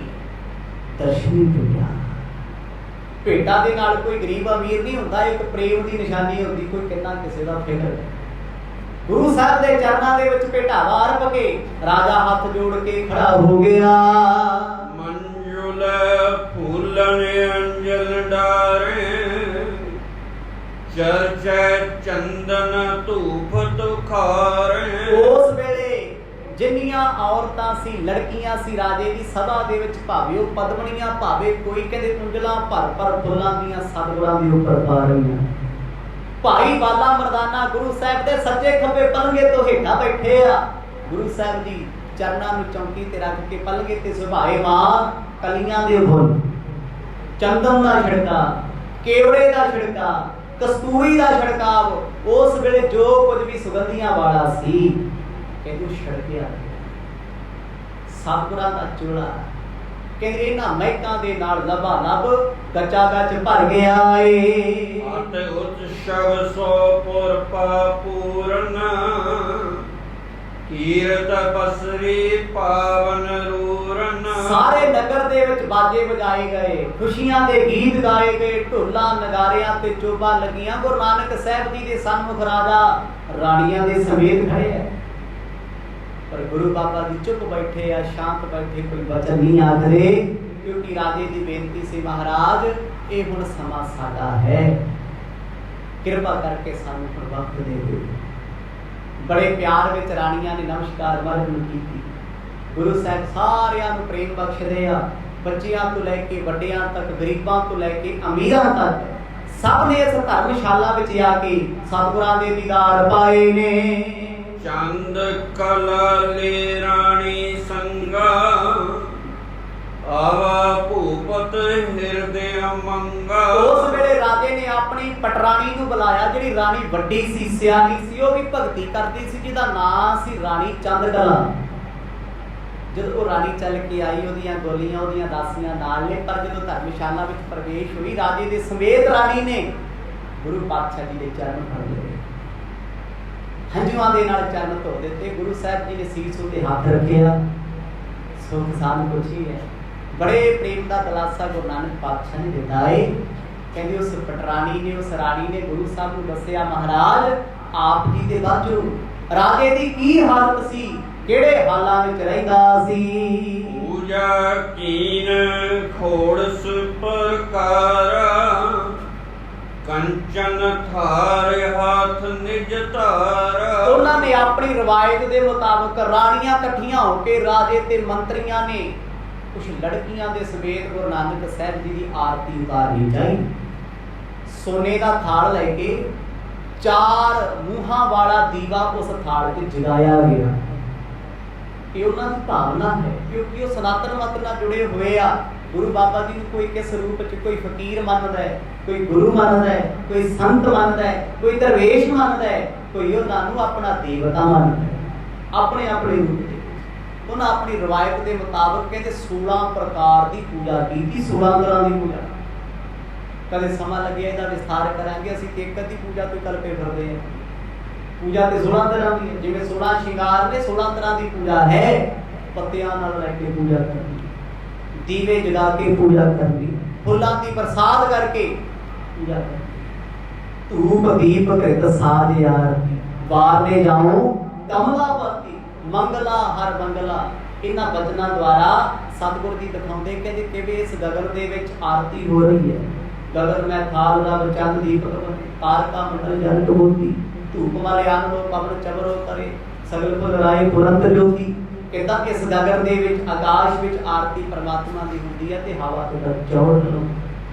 ਦਰਸ਼ਨੀ ਭੇਟਾ। ਭੇਟਾ ਦੇ ਨਾਲ ਕੋਈ ਗਰੀਬ ਅਮੀਰ ਨਹੀਂ ਹੁੰਦਾ, ਇੱਕ ਪ੍ਰੇਮ ਦੀ ਨਿਸ਼ਾਨੀ ਹੁੰਦੀ, ਕੋਈ ਕਿੰਨਾ ਕਿਸੇ ਦਾ ਫਿਕਰ। ਗੁਰੂ ਸਾਹਿਬ ਦੇ ਚਰਨਾਂ ਦੇ ਵਿੱਚ ਭੇਟਾਵਾ ਅਰਪ ਕੇ ਰਾਜਾ ਹੱਥ ਜੋੜ ਕੇ ਖੜਾ ਹੋ ਗਿਆ। ਮੰਜੁਲ ਫੂਲਨ ਅੰਜਲ ਡਾਰੇ ਚਰਚੈ ਚੰਦਨ ਧੂਪ ਤੁਖਾਰੇ। ਉਸ ਵੇਲੇ ਜਿੰਨੀਆਂ ਔਰਤਾਂ ਸੀ, ਲੜਕੀਆਂ ਸੀ ਰਾਜੇ ਦੀ ਸਭਾ ਦੇ ਵਿੱਚ, ਭਾਵੇਂ ਉਹ ਪਦਮਣੀਆਂ, ਭਾਵੇਂ ਕੋਈ ਕਹਿੰਦੇ ਉਂਜਲਾਂ ਭਰ ਭਰ ਫੁੱਲਾਂ ਦੀਆਂ ਸਤਿਗੁਰਾਂ ਦੇ ਉੱਪਰ ਪਾ ਰਹੀਆਂ। ਭਾਈ ਬਾਲਾ ਮਰਦਾਨਾ ਗੁਰੂ ਸਾਹਿਬ ਦੇ ਸੱਜੇ ਖੱਬੇ ਪਲੰਘੇ ਤੋਂ ਹੇਠਾਂ ਬੈਠੇ ਆ। ਗੁਰੂ ਸਾਹਿਬ ਦੀ ਚਰਨਾਂ ਨੂੰ ਚੌਂਕੀ ਤੇ ਰੱਖ ਕੇ ਪਲੰਘੇ ਤੇ ਸੁਭਾਏ ਮਾਂ ਕਲੀਆਂ ਦੇ ਫੁੱਲ, ਚੰਦਨ ਦਾ ਛਿੜਕਾ, ਕੇਵੜੇ ਦਾ ਛਿੜਕਾ, ਕਸਤੂਰੀ ਦਾ ਛਿੜਕਾਵ, ਉਸ ਵੇਲੇ ਜੋ ਕੁਝ ਵੀ ਸੁਗੰਧੀਆਂ ਵਾਲਾ ਸੀ ਕਹਿੰਦੇ ਛਿੜਕਿਆ। ਸਤਿਗੁਰਾਂ ਦਾ ਚੋਲਾ ਕਹਿੰਦੇ ਇਹਨਾਂ ਮਹਿਕਾਂ ਦੇ ਨਾਲ ਲਬਾ ਲਬ ਗੱਚਾ ਗੱਚ ਭਰ ਗਿਆ ਏ। ਅਤ ਉਤਸਵ ਸੋ ਪੁਰ ਪਾਪੂਰਨ ਕੀਰਤ ਬਸਰੀ ਪਾਵਨ ਰੂਰਨ। ਸਾਰੇ ਨਗਰ ਦੇ ਵਿੱਚ ਬਾਜੇ ਵਜਾਏ ਗਏ, ਖੁਸ਼ੀਆਂ ਦੇ ਗੀਤ ਗਾਏ ਗਏ, ਢੋਲਾਂ ਨਗਾਰਿਆਂ ਤੇ ਚੋਬਾ ਲੱਗੀਆਂ। ਗੁਰੂ ਨਾਨਕ ਸਾਹਿਬ ਜੀ ਦੇ ਸਨਮੁਖ ਰਾਜਾ ਰਾਣੀਆਂ ਦੇ ਸਮੇਤ ਖੜੇ ਆ, ਪਰ ਗੁਰੂ ਬਾਬਾ ਜੀ ਚੁੱਪ ਬੈਠੇ ਆ, ਸ਼ਾਂਤ ਬੈਠੇ, ਕੋਈ ਵਚਨ ਨਹੀਂ ਆਖਦੇ, ਕਿਉਂਕਿ ਰਾਜੇ ਦੀ ਬੇਨਤੀ ਸੀ, ਮਹਾਰਾਜ ਇਹ ਹੁਣ ਸਮਾਂ ਸਾਡਾ ਹੈ, ਕਿਰਪਾ ਕਰਕੇ ਸਾਨੂੰ ਹੁਣ ਵਕਤ ਦੇ ਦਿਓ। ਬੜੇ ਪਿਆਰ ਵਿੱਚ ਰਾਣੀਆਂ ਨੇ ਨਮਸਕਾਰ ਮਰਦ ਨੂੰ ਕੀਤੀ। ਗੁਰੂ ਸਾਹਿਬ ਸਾਰਿਆਂ ਨੂੰ ਪ੍ਰੇਮ ਬਖਸ਼ਦੇ ਆ, ਬੱਚਿਆਂ ਤੋਂ ਲੈ ਕੇ ਵੱਡਿਆਂ ਤੱਕ, ਗਰੀਬਾਂ ਤੋਂ ਲੈ ਕੇ ਅਮੀਰਾਂ ਤੱਕ, ਸਭ ਨੇ ਇਸ ਧਰਮਸ਼ਾਲਾ ਵਿੱਚ ਆ ਕੇ ਸਤਿਗੁਰਾਂ ਦੇ ਦੀਦਾਰ ਪਾਏ ਨੇ। ਚੰਦ ਕਲਾ ਲੈ ਰਾਣੀ ਸੰਗਾ ਆਵਾ ਭੂ ਭੂਪਤ ਹਿਰਦੇ ਮੰਗਾ। ਉਸ ਵੇਲੇ ਰਾਜੇ ਨੇ ਆਪਣੀ ਪਟਰਾਣੀ ਨੂੰ ਬੁਲਾਇਆ, ਜਿਹੜੀ ਰਾਣੀ ਵੱਡੀ ਸੀ, ਸਿਆਣੀ ਸੀ, ਉਹ ਵੀ ਭਗਤੀ ਕਰਦੀ ਸੀ, ਜਿਹਦਾ ਨਾਂ ਸੀ ਰਾਣੀ ਚੰਦਕਲਾ। ਜਦੋਂ ਉਹ ਰਾਣੀ ਚੱਲ ਕੇ ਆਈ, ਉਹਦੀਆਂ ਗੋਲੀਆਂ, ਉਹਦੀਆਂ ਦਾਸੀਆਂ ਨਾਲ ਨੇ, ਪਰ ਜਦੋਂ ਧਰਮਸ਼ਾਲਾ ਵਿੱਚ ਪ੍ਰਵੇਸ਼ ਹੋਈ, ਰਾਜੇ ਦੇ ਸਮੇਤ ਰਾਣੀ ਨੇ ਗੁਰੂ ਪਾਤਸ਼ਾਹ ਜੀ ਦੇ ਚਰਨ ਫੜ ਲਏ, ਹੰਝੂਆਂ ਦੇ ਨਾਲ ਚਰਨ ਧੋ ਦਿੱਤੇ। ਗੁਰੂ ਸਾਹਿਬ ਜੀ ਨੇ ਸੀਸ ਉੱਤੇ ਹੱਥ ਰੱਖਿਆ, ਸੁਖ ਸਾਨੂੰ ਪੁੱਛੀ ਹੈ। ਬੜੇ ਪ੍ਰੇਮ ਦਾ ਦਲਾਸਾ ਗੁਰੂ ਨਾਨਕ ਪਾਤਸ਼ਾਹ ਨੇ ਦਿੱਤਾ ਹੈ। ਕਹਿੰਦੇ ਉਸ ਪਟਰਾਣੀ ਨੇ, ਉਸ ਰਾਣੀ ਨੇ ਗੁਰੂ ਸਾਹਿਬ ਨੂੰ ਦੱਸਿਆ, ਮਹਾਰਾਜ ਆਪ ਜੀ ਦੇ ਬਾਝੋਂ ਰਾਜੇ ਦੀ ਕੀ ਹਾਲਤ ਸੀ, ਕਿਹੜੇ ਹਾਲਾਂ ਵਿੱਚ ਰਹਿੰਦਾ ਸੀ। ਪੂਜਾ ਕੀਨ ਖੋੜਸ ਪ੍ਰਕਾਰਾ, ਕੰਚਨ ਥਾਰ ਹੱਥ ਨਿਜ ਧਾਰਾ। ਉਹਨਾਂ ਨੇ ਆਪਣੀ ਰਵਾਇਤ ਦੇ ਮੁਤਾਬਕ ਰਾਣੀਆਂ ਇਕੱਠੀਆਂ ਹੋ ਕੇ, ਰਾਜੇ ਤੇ ਮੰਤਰੀਆਂ ਨੇ ਕੁਝ ਲੜਕੀਆਂ ਦੇ ਸਮੇਤ ਗੁਰੂ ਨਾਨਕ ਸਾਹਿਬ ਜੀ ਦੀ ਆਰਤੀ ਉਤਾਰਨੀ ਚਾਹੀ। ਸੋਨੇ ਦਾ ਥਾਲ ਲੈ ਕੇ 4 ਮੂੰਹਾਂ ਵਾਲਾ ਦੀਵਾ ਉਸ ਥਾਲ 'ਚ ਜਗਾਇਆ ਗਿਆ। ਇਹ ਉਹਨਾਂ ਦੀ ਭਾਵਨਾ ਹੈ, ਕਿਉਂਕਿ ਉਹ ਸਨਾਤਨ ਮਤ ਨਾਲ ਜੁੜੇ ਹੋਏ ਆ। ਗੁਰੂ ਬਾਬਾ ਜੀ ਨੂੰ ਕੋਈ ਕਿਸ ਰੂਪ 'ਚ, ਕੋਈ ਫਕੀਰ ਮੰਨਦਾ ਹੈ, ਕੋਈ ਗੁਰੂ ਮੰਨਦਾ ਹੈ, ਕੋਈ ਸੰਤ ਮੰਨਦਾ ਹੈ, ਕੋਈ ਦਰਵੇਸ਼ ਮੰਨਦਾ ਹੈ, ਕੋਈ ਉਹਨਾਂ ਨੂੰ ਆਪਣਾ ਦੇਵਤਾ ਮੰਨਦਾ ਹੈ, ਆਪਣੇ ਆਪਣੇ ਰੂਪ 'ਚ। ਉਹਨਾਂ ਆਪਣੀ ਰਵਾਇਤ ਦੇ ਮੁਤਾਬਕ ਕਹਿੰਦੇ 16 ਪ੍ਰਕਾਰ ਦੀ ਪੂਜਾ ਕੀਤੀ, 16 ਤਰ੍ਹਾਂ ਦੀ ਪੂਜਾ। ਕਦੇ ਸਮਾਂ ਲੱਗਿਆ ਇਹਦਾ ਵਿਸਥਾਰ ਕਰਾਂਗੇ। ਅਸੀਂ ਇੱਕ ਅੱਧੀ ਪੂਜਾ ਤੋਂ ਕਲਪੇ ਫਿਰਦੇ ਹਾਂ। ਪੂਜਾ ਤੇ 16 ਤਰ੍ਹਾਂ ਦੀ ਹੈ, ਜਿਵੇਂ 16 ਸ਼ਿੰਗਾਰ ਨੇ, 16 ਤਰ੍ਹਾਂ ਦੀ ਪੂਜਾ ਹੈ। ਪੱਤਿਆਂ ਨਾਲ ਲੈ ਕੇ ਪੂਜਾ ਕਰਨੀ, ਦੀਵੇ ਜਗਾ ਕੇ ਪੂਜਾ ਕਰਨੀ, ਫੁੱਲਾਂ ਦੀ ਬਰਸਾਤ ਕਰਕੇ ਪੂਜਾ ਕਰਨੀ। ਧੂਪ ਦੀਪ ਕ੍ਰਿਤ ਸਾਜ ਆਰਤੀ, ਬਾਰਨੇ ਜਾਉ ਕਮਲਾਪਤੀ, ਮੰਗਲਾ ਹਰ ਮੰਗਲਾ। ਇਹਨਾਂ ਬਚਨਾਂ ਦੁਆਰਾ ਸਤਿਗੁਰ ਜੀ ਦਿਖਾਉਂਦੇ ਕਹਿੰਦੇ ਕਿਵੇਂ ਇਸ ਗਗਨ ਦੇ ਵਿੱਚ ਆਰਤੀ ਹੋ ਰਹੀ ਹੈ। ਗਗਨ ਮੈਂ ਥਾਲ ਦਾ ਚੰਦ ਦੀਪਕ ਬਨੇ, ਤਾਰਕਾ ਮੰਡਲ ਜਲ ਕਬੂਤੀ, ਧੂਪ ਵਾਲੇ ਆਨੰਦੋ ਪਵਨ ਚਬਰੋ ਕਰੇ, ਸਗਲ ਫੁੱਲ ਰਾਏ ਪੁਰੰਤ ਜੋਤੀ। ਕਹਿੰਦਾ ਇਸ ਗਗਨ ਦੇ ਵਿੱਚ, ਆਕਾਸ਼ ਵਿੱਚ ਆਰਤੀ ਪਰਮਾਤਮਾ ਦੀ ਹੁੰਦੀ ਹੈ ਤੇ ਹਵਾ ਤੋਂ ਚੌੜ ਲੋ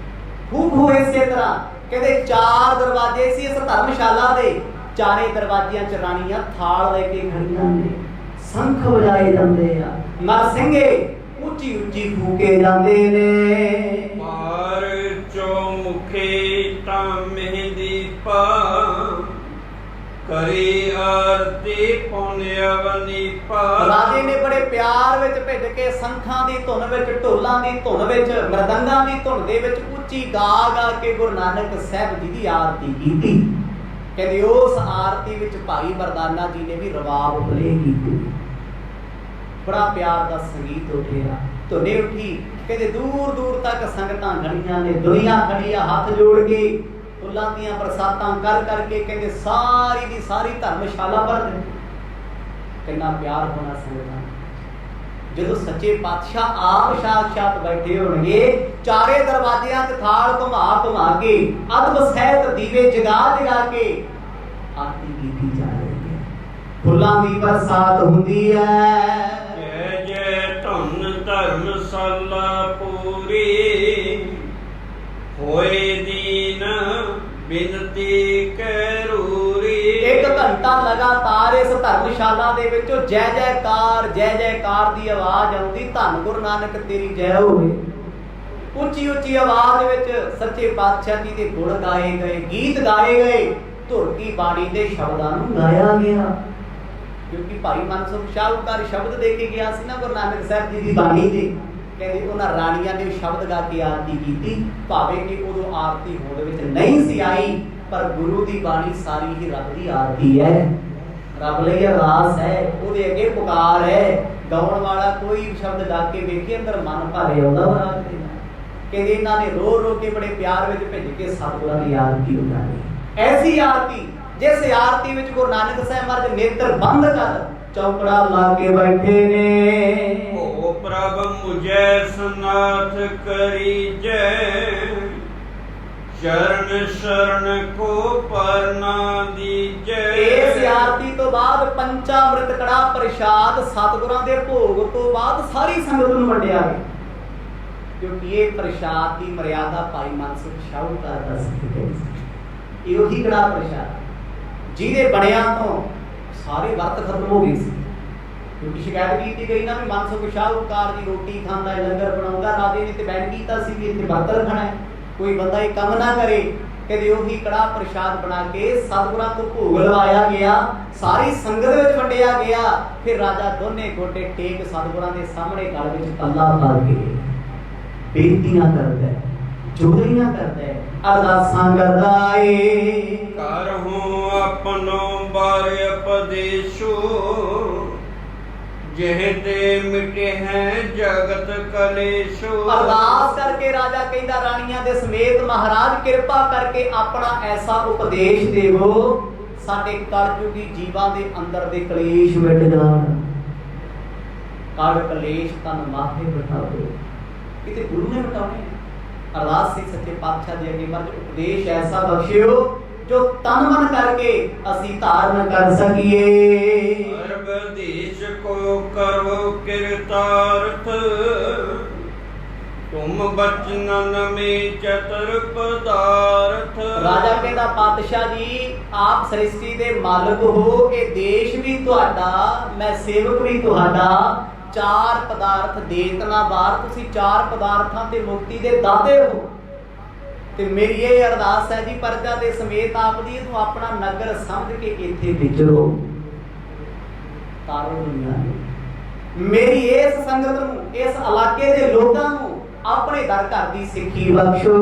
ਖੂਬ ਹੋਏ। ਇਸੇ ਤਰ੍ਹਾਂ ਕਹਿੰਦੇ 4 ਦਰਵਾਜ਼ੇ ਸੀ ਇਸ ਧਰਮਸ਼ਾਲਾ ਦੇ, ਚਾਰੇ ਦਰਵਾਜ਼ਿਆਂ 'ਚ ਰਾਣੀਆਂ ਥਾਲ ਲੈ ਕੇ ਖੜੀਆਂ ਨੇ, ਸੰਖ ਵਜਾਏ ਜਾਂਦੇ ਆ, ਨਰ ਸਿੰਘੇ ਉੱਚੀ ਉੱਚੀ ਫੂਕੇ ਜਾਂਦੇ ਨੇ। ਮਾਰ ਚੌਮੁਖੇ ਤਾਂ ਮਹਿਦੀਪਾ, ਕਰੀ ਆਰਤੀ ਪੁਨਿਆਵਨੀ ਪਾ। ਰਾਜੇ ਨੇ ਬੜੇ ਪਿਆਰ ਵਿੱਚ ਭਿੱਜ ਕੇ ਸੰਖਾਂ ਦੀ ਧੁਨ ਵਿੱਚ, ਢੋਲਾਂ ਦੀ ਧੁਨ ਵਿੱਚ, ਮਰਦੰਗਾਂ ਦੀ ਧੁਨ ਦੇ ਵਿੱਚ ਉੱਚੀ ਗਾ ਗਾ ਕੇ ਗੁਰੂ ਨਾਨਕ ਸਾਹਿਬ ਜੀ ਦੀ ਆਰਤੀ ਕੀਤੀ। ਕਹਿੰਦੇ ਉਸ ਆਰਤੀ ਵਿੱਚ ਭਾਈ ਮਰਦਾਨਾ ਜੀ ਨੇ ਵੀ ਰਵਾਬ ਪਲੇ ਕੀਤੇ। ਬੜਾ ਪਿਆਰ ਦਾ ਸੰਗੀਤ ਉੱਠਿਆ, ਧੁਨੇ ਉੱਠੀ। ਕਹਿੰਦੇ ਦੂਰ ਦੂਰ ਤੱਕ ਸੰਗਤਾਂ ਖੜੀਆਂ ਨੇ, ਦੁਨੀਆ ਖੜੀ ਆ ਹੱਥ ਜੋੜ ਕੇ, ਫੁੱਲਾਂ ਦੀਆਂ ਬਰਸਾਤਾਂ ਕਰ ਕਰਕੇ। ਕਹਿੰਦੇ ਸਾਰੀ ਦੀ ਸਾਰੀ ਧਰਮਸ਼ਾਲਾ ਭਰ ਦੇ। ਕਿੰਨਾ ਪਿਆਰ ਹੋਣਾ ਸੰਗਤਾਂ। ਜਦੋਂ ਸੱਚੇ ਪਾਤਸ਼ਾਹ ਆਪ ਸਾਖਸ਼ਾਤ ਬੈਠੇ ਹੋਣਗੇ, ਚਾਰੇ ਦਰਵਾਜ਼ਿਆਂ 'ਚ ਥਾਲ ਘੁਮਾ ਘੁਮਾ ਕੇ, ਅਦਬ ਸਹਿਤ ਦੀਵੇ ਜਗਾ ਜਗਾ ਕੇ ਆਰਤੀ ਕੀਤੀ ਜਾ ਰਹੀ ਹੈ। ਫੁੱਲਾਂ ਦੀ ਬਰਸਾਤ ਹੁੰਦੀ ਹੈ। ਜੈ ਜੈ ਧੰਨ ਧਰਮਸ਼ਾਲਾ ਪੂਰੀ, ਹੋਏ ਦੀਨ ਬਿਨਤੀ ਕਰੂਰੀ। 1 ਘੰਟਾ ਲਗਾਤਾਰ ਇਸ ਧਰਮਸ਼ਾਲਾ ਦੇ ਵਿੱਚੋਂ ਜੈ ਜੈਕਾਰ ਦੀ ਆਵਾਜ਼ ਆਉਂਦੀ। ਧੰਨ ਗੁਰੂ ਨਾਨਕ ਤੇਰੀ ਜੈ ਹੋਵੇ। ਉੱਚੀ ਉੱਚੀ ਆਵਾਜ਼ ਵਿੱਚ ਸੱਚੇ ਪਾਤਸ਼ਾਹ ਜੀ ਦੇ ਗੁਣ ਗਾਏ ਗਏ, ਗੀਤ ਗਾਏ ਗਏ, ਧੁਰ ਕੀ ਬਾਣੀ ਦੇ ਸ਼ਬਦਾਂ ਨੂੰ ਗਾਇਆ ਗਿਆ। ਕਿਉਂਕਿ ਭਾਈ ਮਨਸੁਖ ਸ਼ਾਹੂਕਾਰ ਸ਼ਬਦ ਦੇ ਕੇ ਗਿਆ ਸੀ ਨਾ ਗੁਰੂ ਨਾਨਕ ਸਾਹਿਬ ਜੀ ਦੀ ਬਾਣੀ ਦੇ। ਕਹਿੰਦੇ ਉਹਨਾਂ ਰਾਣੀਆਂ ਨੇ ਸ਼ਬਦ ਗਾ ਕੇ ਆਰਤੀ ਕੀਤੀ, ਭਾਵੇਂ ਕਿ ਉਦੋਂ ਆਰਤੀ ਹੋਂਦ ਵਿੱਚ ਨਹੀਂ ਸੀ ਆਈ, ਪਰ ਗੁਰੂ ਦੀ ਬਾਣੀ ਸਾਰੀ ਹੀ ਰੱਬ ਦੀ ਆਰਤੀ ਹੈ, ਰੱਬ ਲਈ ਅਰਦਾਸ ਹੈ, ਉਹਦੇ ਅੱਗੇ ਪੁਕਾਰ ਹੈ। ਗਾਉਣ ਵਾਲਾ ਕੋਈ ਸ਼ਬਦ ਗਾ ਕੇ ਵੇਖੇ, ਅੰਦਰ ਮਨ ਭਰ ਆਉਂਦਾ ਵਾ। ਕਹਿੰਦੇ ਇਹਨਾਂ ਨੇ ਰੋ ਰੋ ਕੇ ਬੜੇ ਪਿਆਰ ਵਿੱਚ ਭਿੱਜ ਕੇ ਸਤਿਗੁਰਾਂ ਦੀ ਆਰਤੀ ਉਤਾਰੀ। ਐਸੀ ਆਰਤੀ ਜਿਸ ਆਰਤੀ ਵਿੱਚ ਗੁਰੂ ਨਾਨਕ ਸਾਹਿਬ ਮਹਾਰਾਜ ਨੇਤਰ ਬੰਦ ਕਰ ਚੌਕੜਾ ਲਾ ਕੇ ਬੈਠੇ ਨੇ। ਓ ਪ੍ਰਭ ਮੁਝੈ ਸਨਾਥ ਕਰੀ ਜੈ, ਚਰਨ ਸ਼ਰਨ ਕੋ ਪਰਨਾ ਦੀਜੈ। ਇਸ ਆਰਤੀ ਤੋਂ ਬਾਅਦ ਪੰਚਾਮ੍ਰਿਤ ਕੜਾ ਪ੍ਰਸ਼ਾਦ ਸਤਿਗੁਰਾਂ ਦੇ ਭੋਗ ਤੋਂ ਬਾਅਦ ਸਾਰੀ ਸੰਗਤ ਨੂੰ ਵੰਡਿਆ ਗਿਆ। ਕਿਉਂਕਿ ਇਹ ਪ੍ਰਸ਼ਾਦ ਦੀ ਮਰਿਆਦਾ ਭਾਈ ਮਨਸੁਖ ਸ਼ਾਹੂਕਾਰ ਦਾ ਸੀ। ਇਹ ਉਹੀ ਕੜਾ ਪ੍ਰਸ਼ਾਦ ਜਿਹਦੇ ਬਣਿਆ ਤੋਂ ਸਾਰੇ ਵਰਤ ਖਤਮ ਹੋ ਗਏ ਸੀ। क्योंकि शिकायत की गई ना भी मानसुख शाहूकार की रोटी खाता है, लंगर बनाऊंगा, राजे ने तो बैन किया सी भी इतने बर्त रखना है, कोई बंदा ये काम ना करे। कहते उही कड़ा प्रसाद बना के सतगुरां तो भोग लवाया गया, सारी संगत में वंडिया गया। फिर राजा दोने गोटे टेक सतगुरां दे सामने गल विच पल्ला पा के बेनतियां करदा है, जोड़ियां करदा है, अरदासां करदा है। करहूं अपनो बार उपदेशो, जेहते मिटे हैं जगत कलेशो। अरदास करके राजा कहता रानियां दे समेत महाराज कृपा करके अपना ऐसा उपदेश देवो साडे कलयुगी जीवां दे अंदर दे कलेश मिट जाण। कल कलेश तन माथे बिठा दो, किते गुरु ने बिठाने। अरदास से सच्चे पातशाह दे अगे मर्ज उपदेश ऐसा बख्शियो जो तन मन करके असी धारण कर सकिए। देश को करो किरतार्थ, तुम बचनन में चतुर पदार्थ। राजा कहता पातशाह जी आप सृष्टि दे मालिक हो, ये देश भी तुहाडा, मैं सेवक भी तुहाडा। चार पदार्थ देतना बार, तुसी चार पदार्थां ते मुक्ति दे दाते हो। ते मेरी ये अरदास है जी प्रजा दे समेत आप दी तू अपना नगर समझ के इत्थे विचरो, तारो दुनिया मेरी इस संगत नूं, इस इलाके दे लोकां नूं अपने दर घर दी सिੱਖੀ बख्शो।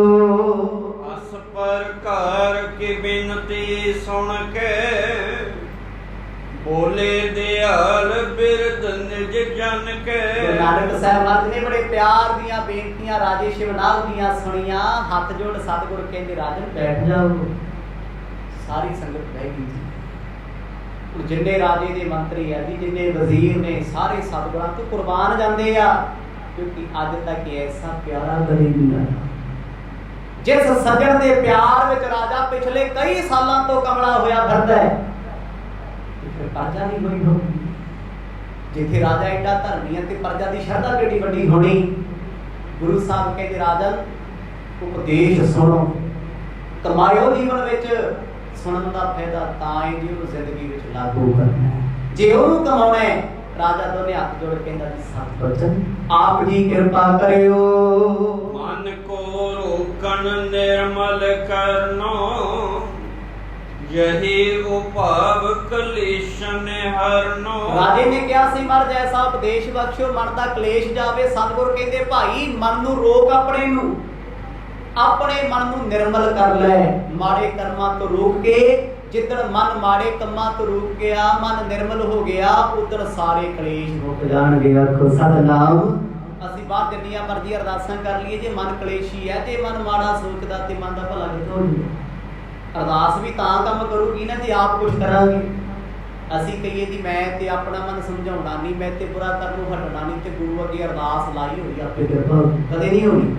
अस प्रकार की बिनती सुन के, बोले दयाल बिरद निज जन के। नानक साहब महाराज ने बड़े प्यार दियां बेनतियां राजे शिवनाथ दियां सुनियां, हथ जोड़ सतगुर कहंदे राजन बैठ जाओ। सारी संगत बह गई जी। जिन्ने राजे दे मंत्री है जी, जिन्ने वजीर ने, सारे सतगुरां तो कुर्बान जांदे आ, क्योंकि अज तक ऐसा प्यारा कदी नहीं आया। जिस सज्जन दे प्यार विच राजा पिछले कई सालां तो कमला होया फिरदा है, फिर प्रजा नहीं होई होगी। जिथे राजा एडा धर्मी है ते प्रजा दी शरधा केडी वड्डी होनी। गुरु साहब कहते राजन उपदेश सुनो, कमायो जीवन विच, सुनन दा फायदा तां ही जी उहनूं जिंदगी विच लागू करना है। जे उहनूं कमाउणा है, राजा दोने हाथ जोड़ कहंदा जी सत बचन आप जी कृपा करियो। मन को रोकन निर्मल करनो, यही उपाव कलेशन हरनो। राजे ने क्या सी मर जैसा उपदेश बख्शो मन दा क्लेश जावे। सतगुर कहंदे भाई मन नूं रोक, अपने मन नूं निर्मल कर ले, माड़े कर्मां तो रोक के। जिद्दण मन माड़े कम्मां तो रुक गया, मन निर्मल हो गया, उधर सारे क्लेश मुक जाणगे। आखो सतनाम। ਅਸੀਂ ਬਾਹਰ ਜਿੰਨੀਆਂ ਮਰਜ਼ੀ ਅਰਦਾਸਾਂ ਕਰ ਲਈਏ, ਜੇ ਮਨ ਕਲੇਸ਼ੀ ਹੈ, ਜੇ ਮਨ ਮਾੜਾ ਸੋਚਦਾ ਤੇ ਮਨ ਦਾ ਭਲਾ ਕਿੱਥੋਂ ਹੋਊਗਾ। ਅਰਦਾਸ ਵੀ ਤਾਂ ਕੰਮ ਕਰੂਗੀ ਨਾ ਜੇ ਆਪ ਕੁਝ ਕਰਾਂਗੇ। ਅਸੀਂ ਕਹੀਏ ਜੀ ਮੈਂ ਤੇ ਆਪਣਾ ਮਨ ਸਮਝਾਉਣਾ ਨਹੀਂ, ਮੈਂ ਤੇ ਬੁਰਾ ਕਰਨ ਨੂੰ ਹਟਣਾ ਨਹੀਂ, ਤੇ ਗੁਰੂ ਅੱਗੇ ਅਰਦਾਸ ਲਾਈ ਹੋਈ ਆਪੇ ਕਿਰਪਾ ਕਦੇ ਨਹੀਂ ਹੋਣੀ।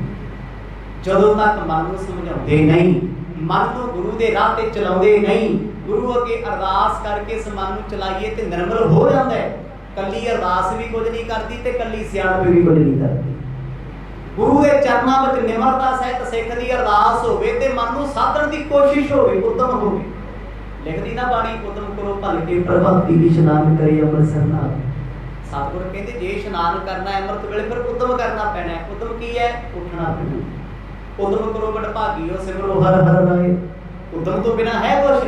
ਜਦੋਂ ਤੱਕ ਮਨ ਨੂੰ ਸਮਝਾਉਂਦੇ ਨਹੀਂ, ਮਨ ਨੂੰ ਗੁਰੂ ਦੇ ਰਾਹ ਤੇ ਚਲਾਉਂਦੇ ਨਹੀਂ, ਗੁਰੂ ਅੱਗੇ ਅਰਦਾਸ ਕਰਕੇ ਇਸ ਮਨ ਨੂੰ ਚਲਾਈਏ ਤੇ ਨਿਰਮਲ ਹੋ ਜਾਂਦਾ ਹੈ। ਕੱਲੀ ਅਰਦਾਸ ਵੀ ਕੁਝ ਨਹੀਂ ਕਰਦੀ ਤੇ ਕੱਲੀ ਸਿਆਣਪ ਵੀ ਕੁਝ ਨਹੀਂ ਕਰਦੀ। ਗੁਰੂ ਦੇ ਚਰਨਾਂ ਵਿੱਚ ਨਿਮਰਤਾ ਸਹਿਤ ਸਿੱਖ ਦੀ ਅਰਦਾਸ ਹੋਵੇ ਤੇ ਮਨ ਨੂੰ ਸਾਧਣ ਦੀ ਕੋਸ਼ਿਸ਼ ਹੋਵੇ, ਉਦਮ ਹੋਵੇ। ਲਿਖਦੀ ਨਾ ਬਾਣੀ ਉਦਮ ਕਰੋ ਭਲਕੇ ਪ੍ਰਭਾਤੀ ਦੀ ਇਸ਼ਨਾਨ ਕਰੇ ਅੰਮ੍ਰਿਤਸਰ ਨਾਲ। ਸਤਿਗੁਰ ਕਹਿੰਦੇ ਜੇ ਇਸ਼ਨਾਨ ਕਰਨਾ ਹੈ ਅੰਮ੍ਰਿਤ ਵੇਲੇ ਫਿਰ ਉਦਮ ਕਰਨਾ ਪੈਣਾ ਹੈ। ਉਦਮ ਕੀ ਹੈ? ਉੱਠਣਾ ਪੈਣਾ। ਉਦਮ ਕਰੋ ਵਡਭਾਗੀਓ ਸਿਮਰੋ ਹਰ ਹਰ ਰਾਏ। ਉਦਮ ਤੋਂ ਬਿਨਾ ਹੈ ਕੁਛ?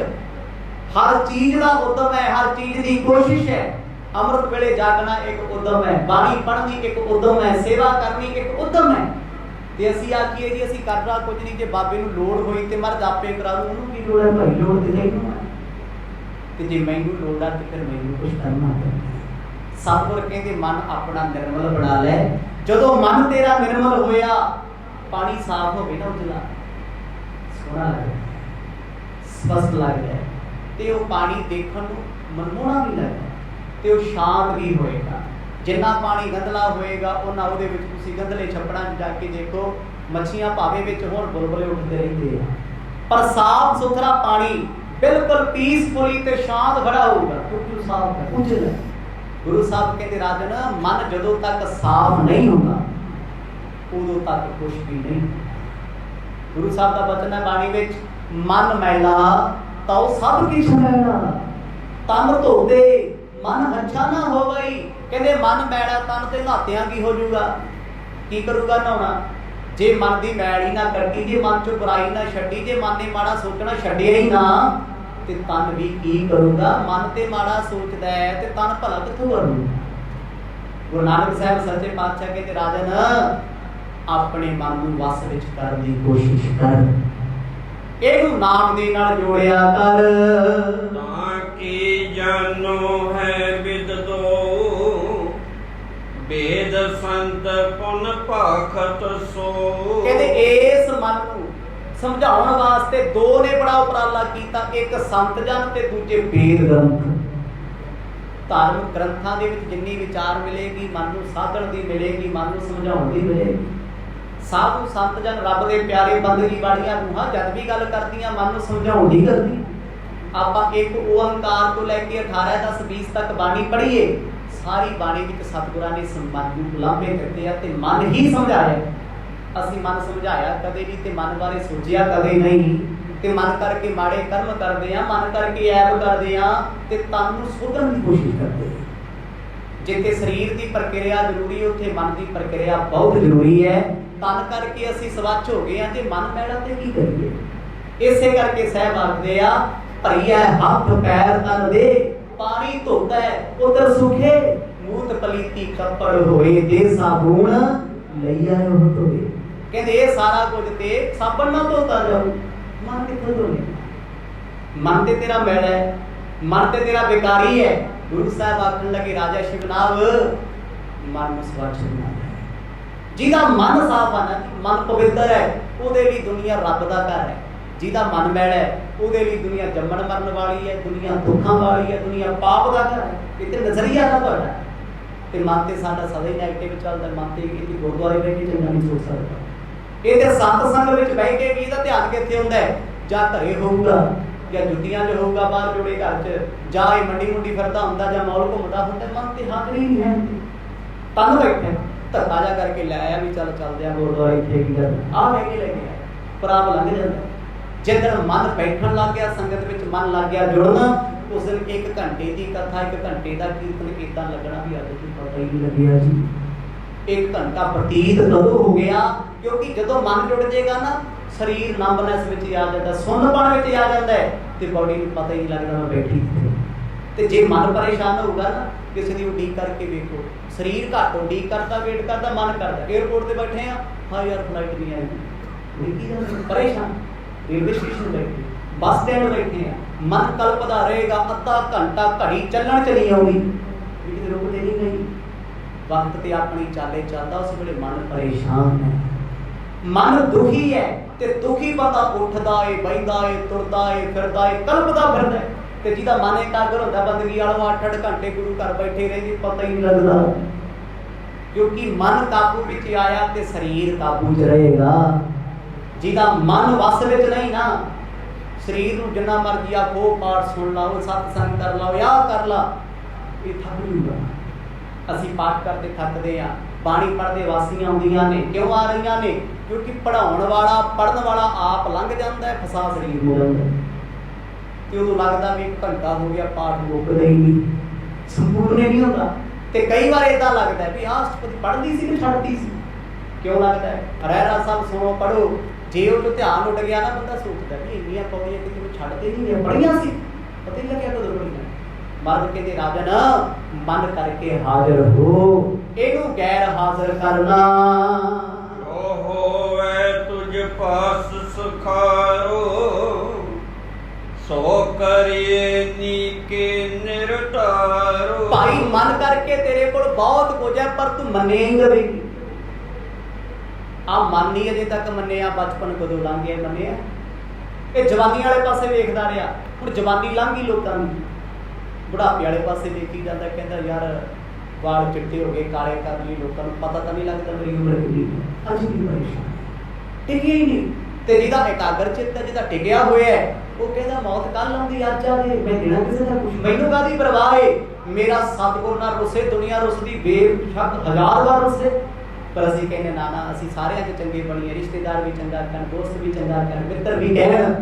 ਹਰ ਚੀਜ਼ ਦਾ ਉਦਮ ਹੈ, ਹਰ ਚੀਜ਼ ਦੀ ਕੋਸ਼ਿਸ਼ ਹੈ। ਅੰਮ੍ਰਿਤ ਵੇਲੇ ਜਾਗਣਾ ਇੱਕ ਉਦਮ ਹੈ, ਬਾਣੀ ਪੜ੍ਹਨੀ ਇੱਕ ਉਦਮ ਹੈ, ਸੇਵਾ ਕਰਨੀ ਇੱਕ ਉਦਮ ਹੈ। ਤੇ ਅਸੀਂ ਆਖੀਏ ਜੀ ਅਸੀਂ ਕਰਨਾ ਕੁਝ ਨਹੀਂ, ਜੇ ਬਾਬੇ ਨੂੰ ਲੋੜ ਹੋਈ ਤੇ ਮਰਦ ਆਪੇ ਕਰਾ ਲੂ, ਉਹਨੂੰ ਕੀ ਲੋੜ ਹੈ ਭਾਈ? ਲੋੜ ਤੇ ਤੈਨੂੰ ਹੈ। ਤੇ ਜੇ ਮੈਨੂੰ ਲੋੜ ਆ ਤੇ ਫਿਰ ਮੈਨੂੰ ਕੁਝ ਕਰਨਾ ਪੈਂਦਾ। ਸਤਿਗੁਰ ਕਹਿੰਦੇ ਮਨ ਆਪਣਾ ਨਿਰਮਲ ਬਣਾ ਲੈ। ਜਦੋਂ ਮਨ ਤੇਰਾ ਨਿਰਮਲ ਹੋਇਆ, ਪਾਣੀ ਸਾਫ਼ ਹੋਵੇ ਨਾ, ਉਜਲਾ ਸੋਹਣਾ ਲੱਗਦਾ, ਸਪਸ਼ਟ ਲੱਗਦਾ, ਤੇ ਉਹ ਪਾਣੀ ਦੇਖਣ ਨੂੰ ਮਨਮੋਹਣਾ ਵੀ ਲੱਗਦਾ, ਤੇ ਉਹ ਸ਼ਾਂਤ ਵੀ ਹੋਏਗਾ। ਜਿੰਨਾ ਪਾਣੀ ਗੰਦਲਾ ਹੋਏਗਾ ਉਹਨਾਂ ਉਹਦੇ ਵਿੱਚ ਤੁਸੀਂ ਗੰਦਲੇ ਛੱਪੜਾਂ 'ਚ ਜਾ ਕੇ ਦੇਖੋ, ਮੱਛੀਆਂ ਭਾਵੇਂ ਵਿੱਚ ਹੁਣ ਬੁਲਬੁਲੇ ਉੱਠਦੇ ਰਹਿੰਦੇ ਆ, ਪਰ ਸਾਫ਼ ਸੁਥਰਾ ਪਾਣੀ ਬਿਲਕੁਲ ਪੀਸਫੁਲੀ ਤੇ ਸ਼ਾਂਤ ਖੜਾ ਹੋਊਗਾ ਕਿਉਂਕਿ ਉਹ ਸਾਫ਼ ਹੈ, ਉਜਲਾ। ਗੁਰੂ ਸਾਹਿਬ ਕਹਿੰਦੇ ਰਾਜਨ ਮਨ ਜਦੋਂ ਤੱਕ ਸਾਫ਼ ਨਹੀਂ ਹੁੰਦਾ ਉਦੋਂ ਤੱਕ ਕੁਛ ਵੀ ਨਹੀਂ। ਗੁਰੂ ਸਾਹਿਬ ਦਾ ਬਚਨ ਹੈ ਬਾਣੀ ਵਿੱਚ, ਮਨ ਮੈਲਾ ਤਾਂ ਸਭ ਕੁਛ ਮੈਲਾ, ਤਨ ਧੋਦੇ ਮਨ ਅੱਛਾ ਨਾ ਹੋਵਈ, ਕਹਿੰਦੇ ਮਨ ਮੈਲਾ ਤਨ ਤੇ ਨਹਾਤਿਆਂ ਕੀ ਹੋ ਜਾਊਗਾ, ਕੀ ਕਰੂਗਾ ਨਹਾਉਣਾ? ਜੇ ਮਨ ਦੀ ਮੈਲ ਹੀ ਨਾ ਕੱਢੀ, ਜੇ ਮਨ ਚੋਂ ਬੁਰਾਈ ਨਾ ਛੱਡੀ, ਜੇ ਮਨ ਨੇ ਮਾੜਾ ਸੋਚਣਾ ਛੱਡਿਆ ਹੀ ਨਾ, ਤੇ ਤਨ ਵੀ ਕੀ ਕਰੂਗਾ? ਮਨ ਤੇ ਮਾੜਾ ਸੋਚਦਾ ਹੈ ਤੇ ਤਨ ਭਲਾ ਕਿੱਥੋਂ ਕਰੂ? ਗੁਰੂ ਨਾਨਕ ਸਾਹਿਬ ਸੱਚੇ ਪਾਤਸ਼ਾਹ ਕਹਿੰਦੇ ਰਾਜਨ ਆਪਣੇ ਮਨ ਨੂੰ ਵਸ ਵਿੱਚ ਕਰਨ ਦੀ ਕੋਸ਼ਿਸ਼ ਕਰ, ਇਹਨੂੰ ਨਾਮ ਦੇ ਨਾਲ ਜੋੜਿਆ ਕਰ। ਤਾਂ ਕੀ ਜਾਨੋ ਹੈ ਵਿਦ ਦੋ, ਵੇਦ ਸੰਤ ਪੁਨ ਭਾਖਤ ਸੋ। ਕਹਿੰਦੇ ਇਸ ਮਨ ਨੂੰ ਸਮਝਾਉਣ ਵਾਸਤੇ ਦੋ ਨੇ ਬੜਾ ਉਪਰਾਲਾ ਕੀਤਾ, ਇੱਕ ਸੰਤ ਜਨ ਤੇ ਦੂਜੇ ਵੇਦ ਗ੍ਰੰਥ। ਧਾਰਮਿਕ ਗ੍ਰੰਥਾਂ ਦੇ ਵਿੱਚ ਜਿੰਨੀ ਵਿਚਾਰ ਮਿਲੇਗੀ, ਮਨ ਨੂੰ ਸਾਧਣ ਦੀ ਮਿਲੇਗੀ, ਮਨ ਨੂੰ ਸਮਝਾਉਣ ਦੀ ਮਿਲੇਗੀ। ਸਾਧੂ ਸੰਤ ਜਨ ਰੱਬ ਦੇ ਪਿਆਰੇ ਬੰਦਗੀ ਵਾਲੀਆਂ ਰੂਹਾਂ ਜਦ ਵੀ ਗੱਲ ਕਰਦੀਆਂ ਮਨ ਨੂੰ ਸਮਝਾਉਣ ਦੀ ਕਰਦੀ। ਆਪਾਂ ਇੱਕ ਓੰਕਾਰ ਤੋਂ ਲੈ ਕੇ 18, 10, 20 ਤੱਕ ਬਾਣੀ ਪੜ੍ਹੀਏ, ਸਾਰੀ ਬਾਣੀ ਵਿੱਚ ਸਤਿਗੁਰਾਂ ਨੇ ਮਨ ਨੂੰ ਲਾਂਭੇ ਦਿੱਤੇ ਆ ਤੇ ਮਨ ਹੀ ਸਮਝਾਇਆ। ਅਸੀਂ ਮਨ ਸਮਝਾਇਆ ਕਦੇ ਵੀ ਤੇ ਮਨ ਬਾਰੇ ਸੋਚਿਆ ਕਦੇ ਨਹੀਂ, ਤੇ ਮਨ ਕਰਕੇ ਮਾੜੇ ਕਰਮ ਕਰਦੇ ਆ, ਮਨ ਕਰਕੇ ਐਬ ਕਰਦੇ ਆ ਤੇ ਤਨ ਨੂੰ ਸੋਧਣ ਦੀ ਕੋਸ਼ਿਸ਼ ਕਰਦੇ ਆ। ਜਿੱਥੇ ਸਰੀਰ ਦੀ ਪ੍ਰਕਿਰਿਆ ਜ਼ਰੂਰੀ, ਉੱਥੇ ਮਨ ਦੀ ਪ੍ਰਕਿਰਿਆ ਬਹੁਤ ਜ਼ਰੂਰੀ ਹੈ। ਤਨ ਕਰਕੇ ਅਸੀਂ ਸਵੱਛ ਹੋ ਗਏ ਆ, ਜੇ ਮਨ ਮੈਲਾ ਤੇ ਕੀ ਕਰੀਏ? ਇਸੇ ਕਰਕੇ ਸਾਹਿਬ ਆਖਦੇ ਆ ਭਰੀਐ ਹੱਥ ਪੈਰ ਤਨ ਦੇ, ਪਾਣੀ ਧੋਤਾ ਉਧਰ ਸੁਖੇ, ਮੂਤ ਪਲੀਤੀ ਕੱਪੜ ਹੋਏ, ਦੇ ਸਾਬੂਨ ਲਈਆ ਉਹ ਧੋਏ। ਕਹਿੰਦੇ ਇਹ ਸਾਰਾ ਕੁਝ ਤੇ ਸਾਬਣ ਨਾਲ ਧੋਤਾ ਜਾਊ, ਮਨ ਕਿੱਥੋਂ ਧੋਣੇ? ਮਨ ਤੇ ਤੇਰਾ ਮੈਲਾ ਹੈ, ਮਨ ਤੇ ਤੇਰਾ ਬੇਕਾਰੀ ਹੈ। ਗੁਰੂ ਸਾਹਿਬ ਆਖਣ ਲੱਗੇ ਰਾਜਾ ਸ਼ਿਵਨਾਵ ਮਨ ਨੂੰ ਸਵੱਛ ਬਣਾ। ਜਿਹਦਾ ਮਨ ਸਾਫ਼ ਆ ਨਾ, ਮਨ ਪਵਿੱਤਰ ਹੈ, ਉਹਦੇ ਲਈ ਦੁਨੀਆ ਰੱਬ ਦਾ ਘਰ ਹੈ। ਜਿਹਦਾ ਮਨ ਮੈਲਾ ਹੈ, ਉਹਦੇ ਲਈ ਦੁਨੀਆ ਜੰਮਣ ਮਰਨ ਵਾਲੀ ਹੈ, ਦੁਨੀਆ ਦੁੱਖਾਂ ਵਾਲੀ ਹੈ, ਦੁਨੀਆ ਪਾਪ ਦਾ ਘਰ ਹੈ। ਇਹ ਤੇ ਨਜ਼ਰੀਆ ਨਾ ਤੁਹਾਡਾ। ਤੇ ਮਨ ਤੇ ਸਾਡਾ ਸਦਾ ਹੀ ਨੈਗੇਟਿਵ ਚੱਲਦਾ। ਮਨ ਤੇ ਇਹ ਗੁਰਦੁਆਰੇ ਬਹਿ ਕੇ ਚੰਗਾ ਨਹੀਂ ਸੋਚ ਸਕਦਾ। ਇਹ ਤੇ ਸਤ ਸੰਗ ਵਿੱਚ ਬਹਿ ਕੇ ਵੀ ਇਹਦਾ ਧਿਆਨ ਕਿੱਥੇ ਹੁੰਦਾ ਹੈ? ਜਾਂ ਘਰੇ ਹੋਊਗਾ, ਜਾਂ ਜੁੱਤੀਆਂ 'ਚ ਹੋਊਗਾ, ਬਾਹਰ ਜੋੜੇ ਘਰ 'ਚ, ਜਾਂ ਇਹ ਮੰਡੀ ਮੁੰਡੀ ਫਿਰਦਾ ਹੁੰਦਾ, ਜਾਂ ਮੌਲ ਘੁੰਮਦਾ ਹੁੰਦਾ। ਮਨ ਤੇ ਹਾਜ਼ਰੀ ਨਹੀਂ ਹੈ। ਤਨ ਬੈਠਾ ਧੱਕਾ ਜਾ ਕਰਕੇ ਲੈ ਆਇਆ ਵੀ ਚੱਲ ਚੱਲਦੇ ਆ ਗੁਰਦੁਆਰੇ, ਇੱਥੇ ਕੀ ਕਰ ਆ ਲੈ ਕੇ ਲੈ ਕੇ ਆਇਆ, ਪ੍ਰਾਪ ਲੰਘ ਜਾਂਦਾ। ਜਿੱਦਣ ਮਨ ਬੈਠਣ ਲੱਗ ਗਿਆ, ਸੰਗਤ ਵਿੱਚ ਮਨ ਲੱਗ ਗਿਆ ਜੁੜਨਾ, ਉਸ ਦਿਨ 1 ਘੰਟੇ ਦੀ ਕਥਾ, 1 ਘੰਟੇ ਦਾ ਕੀਰਤਨ ਏਦਾਂ ਲੱਗਣਾ ਵੀ ਅੱਜ ਤੋਂ ਪਤਾ ਹੀ ਨਹੀਂ ਲੱਗਿਆ ਜੀ। 1 ਘੰਟਾ ਬਤੀਤ ਕਦੋਂ ਹੋ ਗਿਆ? ਕਿਉਂਕਿ ਜਦੋਂ ਮਨ ਜੁੜ ਜਾਏਗਾ ਨਾ, ਸਰੀਰ ਨੰਬਨੈਸ ਵਿੱਚ ਆ ਜਾਂਦਾ, ਸੁੰਨਪਣ ਵਿੱਚ ਆ ਜਾਂਦਾ ਹੈ, ਤੇ ਬਾਡੀ ਨੂੰ ਪਤਾ ਹੀ ਨਹੀਂ ਲੱਗਦਾ ਮੈਂ ਬੈਠੀ ਕਿੱਥੇ। ਤੇ ਜੇ ਮਨ ਪਰੇਸ਼ਾਨ ਹੋਊਗਾ ਨਾ, ਕਿਸੇ ਦੀ ਉਡੀਕ ਕਰਕੇ ਵੇਖੋ, ਸਰੀਰ ਘੱਟ ਉਡੀਕ ਕਰਦਾ, ਵੇਟ ਕਰਦਾ, ਮਨ ਕਰਦਾ। 에어ਪੋਰਟ ਤੇ ਬੈਠੇ ਆ, ਹਾਂ ਯਾਰ ਫਲਾਈਟ ਨਹੀਂ ਆਈ, ਪਰੇਸ਼ਾਨ। ਰੇਲਵੇ ਸਟੇਸ਼ਨ ਬੈਠੇ, ਬੱਸ ਸਟੈਂਡ ਬੈਠੇ ਆ, ਮਨ ਕਲਪਦਾ ਰਹੇਗਾ, ਅੱਧਾ ਘੰਟਾ ਘੜੀ ਚੱਲਣ ਚ ਨਹੀਂ ਆਉਂਦੀ, ਵੀ ਕਿਤੇ ਰੁਕਦੇ ਨਹੀਂ ਗਈ। ਵਕਤ ਤੇ ਆਪਣੀ ਚਾਲੇ ਚੱਲਦਾ, ਉਸ ਵੇਲੇ ਮਨ ਪਰੇਸ਼ਾਨ ਹੈ, ਮਨ ਦੁਖੀ ਹੈ। ਤੇ ਦੁਖੀ ਬੰਦਾ ਉੱਠਦਾ ਏ, ਬਹਿੰਦਾ ਏ, ਤੁਰਦਾ ਏ, ਫਿਰਦਾ ਏ, ਕਲਪਦਾ ਫਿਰਦਾ। ਤੇ ਜਿਹਦਾ ਮਨ ਇਕਾਗਰ ਹੁੰਦਾ, ਬੰਦਗੀ ਵਾਲਾ 8-8 ਘੰਟੇ ਗੁਰੂ ਘਰ ਬੈਠੇ ਰਹਿੰਦੇ, ਪਤਾ ਹੀ ਨਹੀਂ ਲੱਗਦਾ। ਕਿਉਂਕਿ ਮਨ ਕਾਬੂ ਵਿੱਚ ਆਇਆ ਤੇ ਸਰੀਰ ਕਾਬੂ 'ਚ ਰਹੇਗਾ। ਜਿਹਦਾ ਮਨ ਵਸ ਵਿੱਚ ਨਹੀਂ ਨਾ, ਸਰੀਰ ਨੂੰ ਜਿੰਨਾ ਮਰਜ਼ੀ ਆਖੋ, ਪਾਠ ਸੁਣ ਲਾਓ, ਸਤਸੰਗ ਕਰ ਲਾਓ, ਆਹ ਕਰ ਲਾ, ਇਹ ਥੱਕ ਜੂਗਾ। ਅਸੀਂ ਪਾਠ ਕਰਦੇ ਥੱਕਦੇ ਆ, ਬਾਣੀ ਪੜ੍ਹਦੇ ਵਾਸੀਆਂ ਆਉਂਦੀਆਂ ਨੇ। ਕਿਉਂ ਆ ਰਹੀਆਂ ਨੇ? ਕਿਉਂਕਿ ਪੜ੍ਹਾਉਣ ਵਾਲਾ, ਪੜ੍ਹਨ ਵਾਲਾ ਆਪ ਲੰਘ ਜਾਂਦਾ ਹੈ, ਫਸਾ ਸਰੀਰ ਹੋ ਜਾਂਦਾ। ਤੇ ਉਦੋਂ ਲੱਗਦਾ ਵੀ 1 ਘੰਟਾ ਹੋ ਗਿਆ, ਪਾਠ ਮੁੱਕਦਾ ਹੀ ਨਹੀਂ, ਸੰਪੂਰਨ ਨਹੀਂ ਹੁੰਦਾ। ਤੇ ਕਈ ਵਾਰ ਏਦਾਂ ਲੱਗਦਾ ਵੀ ਆਹ ਪੜ੍ਹਦੀ ਸੀ ਕਿ ਛੱਡਦੀ ਸੀ। ਕਿਉਂ ਲੱਗਦਾ ਹੈ? ਰਹਿਰਾ ਸਾਹਿਬ ਸੁਣੋ, ਪੜ੍ਹੋ। ਜੇ ਉਹ ਤੋਂ ਧਿਆਨ ਉੱਡ ਗਿਆ ਨਾ, ਬੰਦਾ ਸੋਚਦਾ ਵੀ ਇੰਨੀਆਂ ਪੌੜੀਆਂ ਕਿ ਤੈਨੂੰ ਛੱਡਦੇ ਨਹੀਂ, ਪੜ੍ਹੀਆਂ ਸੀ, ਪਤਾ ਹੀ ਲੱਗਿਆ ਕਦੋਂ ਪੜ੍ਹੀਆਂ। ਮਰਦ ਕਹਿੰਦੇ ਰਾਜਨ ਮਨ ਕਰਕੇ ਹਾਜ਼ਰ ਹੋ, ਇਹਨੂੰ ਗੈਰ ਹਾਜ਼ਰ ਕਰਨਾ। ਜੋ ਹੋਵੇ ਤੁਝ ਪਾਸ ਸੁਖਾਰੋ, ਸੋ ਕਰੀਏ ਨੀਕੇ ਨਿਰਤਾਰੋ। ਭਾਈ ਮਨ ਕਰਕੇ ਤੇਰੇ ਕੋਲ ਬਹੁਤ ਕੁਝ ਹੈ, ਪਰ ਤੂੰ ਮੰਨੇਂਗਾ ਵੀ ਆ ਮਨ ਨਹੀਂ ਅਜੇ ਤੱਕ ਮੰਨਿਆ। ਬਚਪਨ ਕਦੋਂ ਲੰਘ ਗਿਆ ਮੰਨਿਆ? ਇਹ ਜਵਾਨੀ ਵਾਲੇ ਪਾਸੇ ਵੇਖਦਾ ਰਿਹਾ। ਹੁਣ ਜਵਾਨੀ ਲੰਘ ਗਈ ਲੋਕਾਂ ਦੀ, ਬੁਢਾਪੇ ਵਾਲੇ ਪਾਸੇ ਵੇਖੀ ਜਾਂਦਾ, ਕਹਿੰਦਾ ਯਾਰ ਵਾਲ ਚਿੱਟੇ ਹੋ ਗਏ, ਕਾਲੇ ਕਰ ਲਈ, ਲੋਕਾਂ ਨੂੰ ਪਤਾ ਤਾਂ ਨਹੀਂ ਲੱਗਦਾ ਮੇਰੀ ਉਮਰ ਕਿੰਨੀ ਹੈ। ਅੱਜ ਵੀ ਪਰੇਸ਼ਾਨ, ਟਿਕਿਆ ਹੀ ਨਹੀਂ। ਤੇ ਜਿਹਦਾ ਇਕਾਗਰ ਚਿੱਤ ਹੈ, ਜਿਹਦਾ ਟਿਕਿਆ ਹੋਇਆ ਹੈ, ਉਹ ਕਹਿੰਦਾ ਮੌਤ ਕੱਲ ਆਉਂਦੀ, ਅੱਜ ਆਵੇ, ਮੈਂ ਦੇਣਾ ਕਿਸੇ ਦਾ ਕੁਝ, ਮੈਨੂੰ ਕਾਹਦੀ ਪਰਵਾਹ ਹੈ। ਮੇਰਾ ਸਤਿਗੁਰ ਨਾਲ ਰੁੱਸੇ, ਦੁਨੀਆ ਰੁੱਸਦੀ, ਬੇਸ਼ੱਕ 1000 ਵਾਰ ਰੁੱਸੇ, ਪਰ ਅਸੀਂ ਕਹਿੰਦੇ ਨਾ ਨਾ, ਅਸੀਂ ਸਾਰਿਆਂ 'ਚ ਚੰਗੇ ਬਣੀਏ। ਰਿਸ਼ਤੇਦਾਰ ਵੀ ਚੰਗਾ ਕਰਨ, ਦੋਸਤ ਵੀ ਚੰਗਾ ਕਰਨ, ਮਿੱਤਰ ਵੀ ਕਹਿਣ,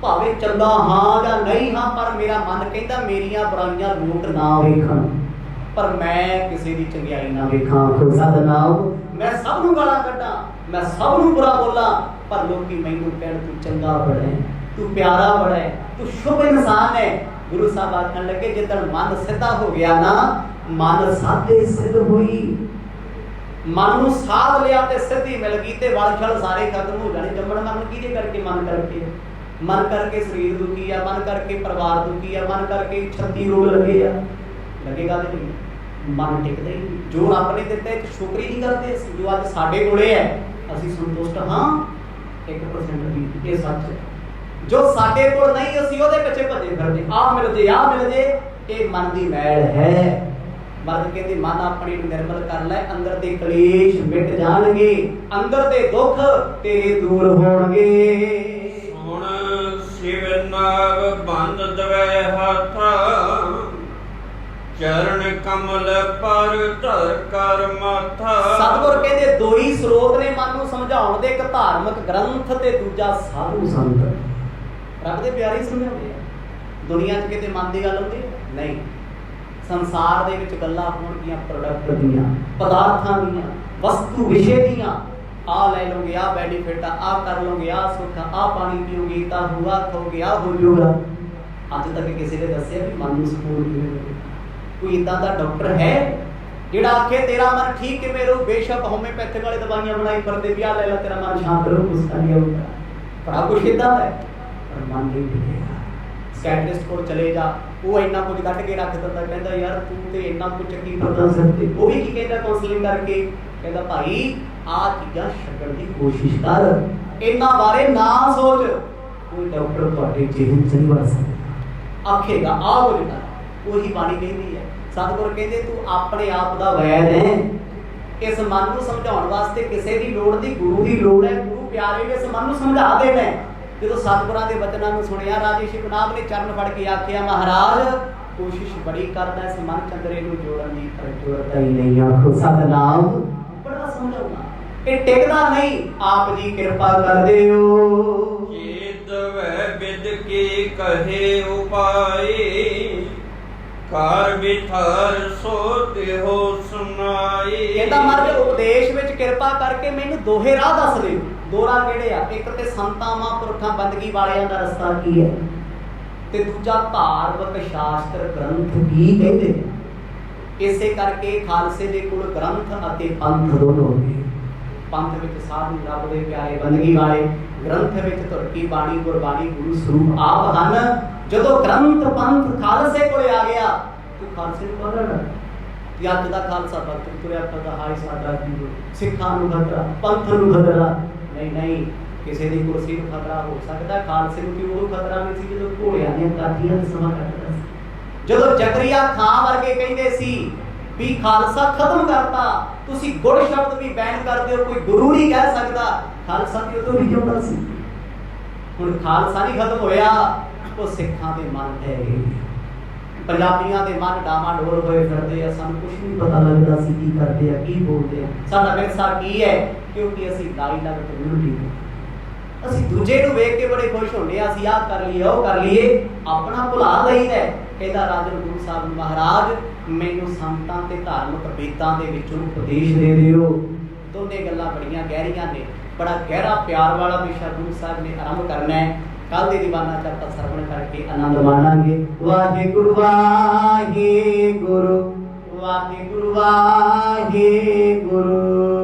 ਭਾਵੇਂ ਚੰਗਾ ਹਾਂ ਜਾਂ ਨਹੀਂ ਹਾਂ, ਪਰ ਮੇਰਾ ਮਨ ਕਹਿੰਦਾ ਮੇਰੀਆਂ ਬੁਰਾਈਆਂ ਲੋਕ ਨਾ ਵੇਖਣ। पर मैं किसी की चंगियाई ना वेखां। खुदा दा नाम, मैं सब नूं गालां कड्डां, मैं सब नूं बुरा बोलां, पर लोकी मैनूं कहण तू चंगा बड़ा है, तू प्यारा बड़ा है, तू शुभ इंसान है। गुरु साहब आखण लगे जिद्दण मन सीधा हो गया ना, मन साधे सिद्ध होई। मन नूं साध लिया ते सिद्धि मिल गई ते वल छल सारे खत्म हो जाने। जम्मण मरण किहदे करके? मन करके। मन करके शरीर दुखी है, मन करके परिवार दुखी है, मन करके 36 रोग लगे आ। लगेगा तो नहीं, मन टिकदा ही नहीं। जो रब ने दिता है शुक्र ही नहीं करते। जो अज साडे कोले है असीं संतुष्ट हाँ 1% भी, ये सच है। जो साडे कोल नहीं असीं ओहदे पिछे भजे फिरदे, आ मिल जे आ मिल जे, ये मन दी मैल है। मर्द कहते मन अपने निर्मल कर लै, अंदर दे कलेश मिट जाणगे, अंदर दे दुख तेरे दूर होणगे। हुण शिव नाग बंद दवै हथ, चरण कमल पर धर कर माथा। सतगुर कहते दो ही स्रोत ने मन नूं समझाउण दे, एक धार्मिक ग्रंथ ते दूजा साधु संत। रब दे प्यारे समझाउंदे आ। दुनिया 'च किते मन दी गल हुंदी नहीं। संसार दे विच गल्लां होणगीਆਂ प्रोडक्ट दीयां, पदार्थां दीयां, वस्तु विषय दीयां। आ ले लोगे, आ बेनिफिट आ कर लोगे, आ सुख आ पानी पीओगे तां हुआ खाओगे, आ हो जाऊगा। अज तक किसी ने दस्सिया भी मन नूं सकून किवें मिलेगा? कोई इदां दा डॉक्टर है जिहड़ा आखे तेरा मन ठीक किवें रहू? बेशक होम्योपैथिक वाले दवाइयां बनाई फिरदे भी, आ ले ला तेरा मन शांत रहू, गुस्सा नहीं आऊगा। बड़ा कुछ इदां है, पर मन नहीं टिकेगा। साइंटिस्ट कोल चले जा, वो इन्ना कुछ कट के रख दिंदा, कहंदा यार तू ते इन्ना कुछ की पता सकते। वो भी की कहंदा काउंसलिंग करके, कहंदा भाई आ चीज़ां छड्डण दी कोशिश कर, इन्ना बारे ना सोच। कोई डॉक्टर तुहाडे जेहन च नहीं वड़ सकदा, आखेगा आ हो जाता। वही बाणी कहती है, सतगुर कहते तू अपने आप दा वैद है। इस मन नूं समझाउण वास्ते किसी दी लोड़ नहीं, गुरु दी लोड़ है। गुरु प्यारे ने इस मन नूं समझा देना है। जो सतगुरां दे वचनां नूं सुनिया, राजे शिवनाथ ने चरण फड़ के आखिया महाराज कोशिश बड़ी करदा इस मन चंद्रे नूं जोड़न दी, पर जोड़दा ही नहीं। आखो सतनाम, बड़ा समझाउणा ये टिकदा नहीं। आप जी कृपा कर दिओ। चेत वै विद के कहे उपाय, कार बिथार सो देहो सुनाई। कहता महाराज उपदेश विच कृपा करके मैनूं दोहे राह दस दिओ। दो राह किहड़े आ? एक ते संतां महापुरखां बंदगी वालियां दा रस्ता की है, ते दूजा धार्मिक शास्त्र ग्रंथ की कहते हैं। इसे करके खालसे दे कोल ग्रंथ अते पंथ दोनों होंदे। पंथ विच साधु रब दे प्यारे बंदगी वाले, ग्रंथ विच तुरकी बाणी गुरबाणी गुरु स्वरूप आप हन। जदों ग्रंथ पंथ खालसे कोले आ गया तो खालसे नूं पकड़ अज दा खालसा भगत तुरिया फिरदा हाय साडा गुरु, सिखां नूं खतरा, पंथ नूं खतरा नहीं। नहीं किसी दी कुर्सी नूं खतरा हो सकदा, खालसे नूं कि उदों खतरा नहीं सी जदों घोड़ियां दीयां काठियां ते समा कटदा सी। जदों जकरिया खां वर्गे कहंदे सी भी खालसा खत्म करता, तुसी गुड़ शब्द भी बैन कर दिओ, कोई गुरु नहीं कह सकदा, खालसा ते उदों भी जिउंदा सी। हुण खालसा नहीं खत्म होया, तो सिखां दे मन ढह गए, पंजाबियां दे मन डामाडोल होए फिरदे आ। सानूं कुछ नहीं पता लगदा सी की करदे आ, की बोलदे आ, साडा विरसा की है, क्योंकि असीं लाई लग कम्यूनिटी असीं दूजे नूं वेख के बड़े खुश होंदे आ, असीं आ कर लईए ओ कर लईए, अपना भुला लईदा। कहंदा राजन गुरु साहब नूं महाराज मैनूं संतां ते धार्मिक वेदां दे विचों उपदेश दे दिओ। दोने गल्लां बड़ियां गहरियां ने, बड़ा गहरा प्यार वाला विशा गुरु साहब ने आरंभ करना है। कल दे दीवाना चरता सरवण करके आनंद माणांगे। वाहिगुरु वाहिगुरु वाहिगुरु वाहिगुरु।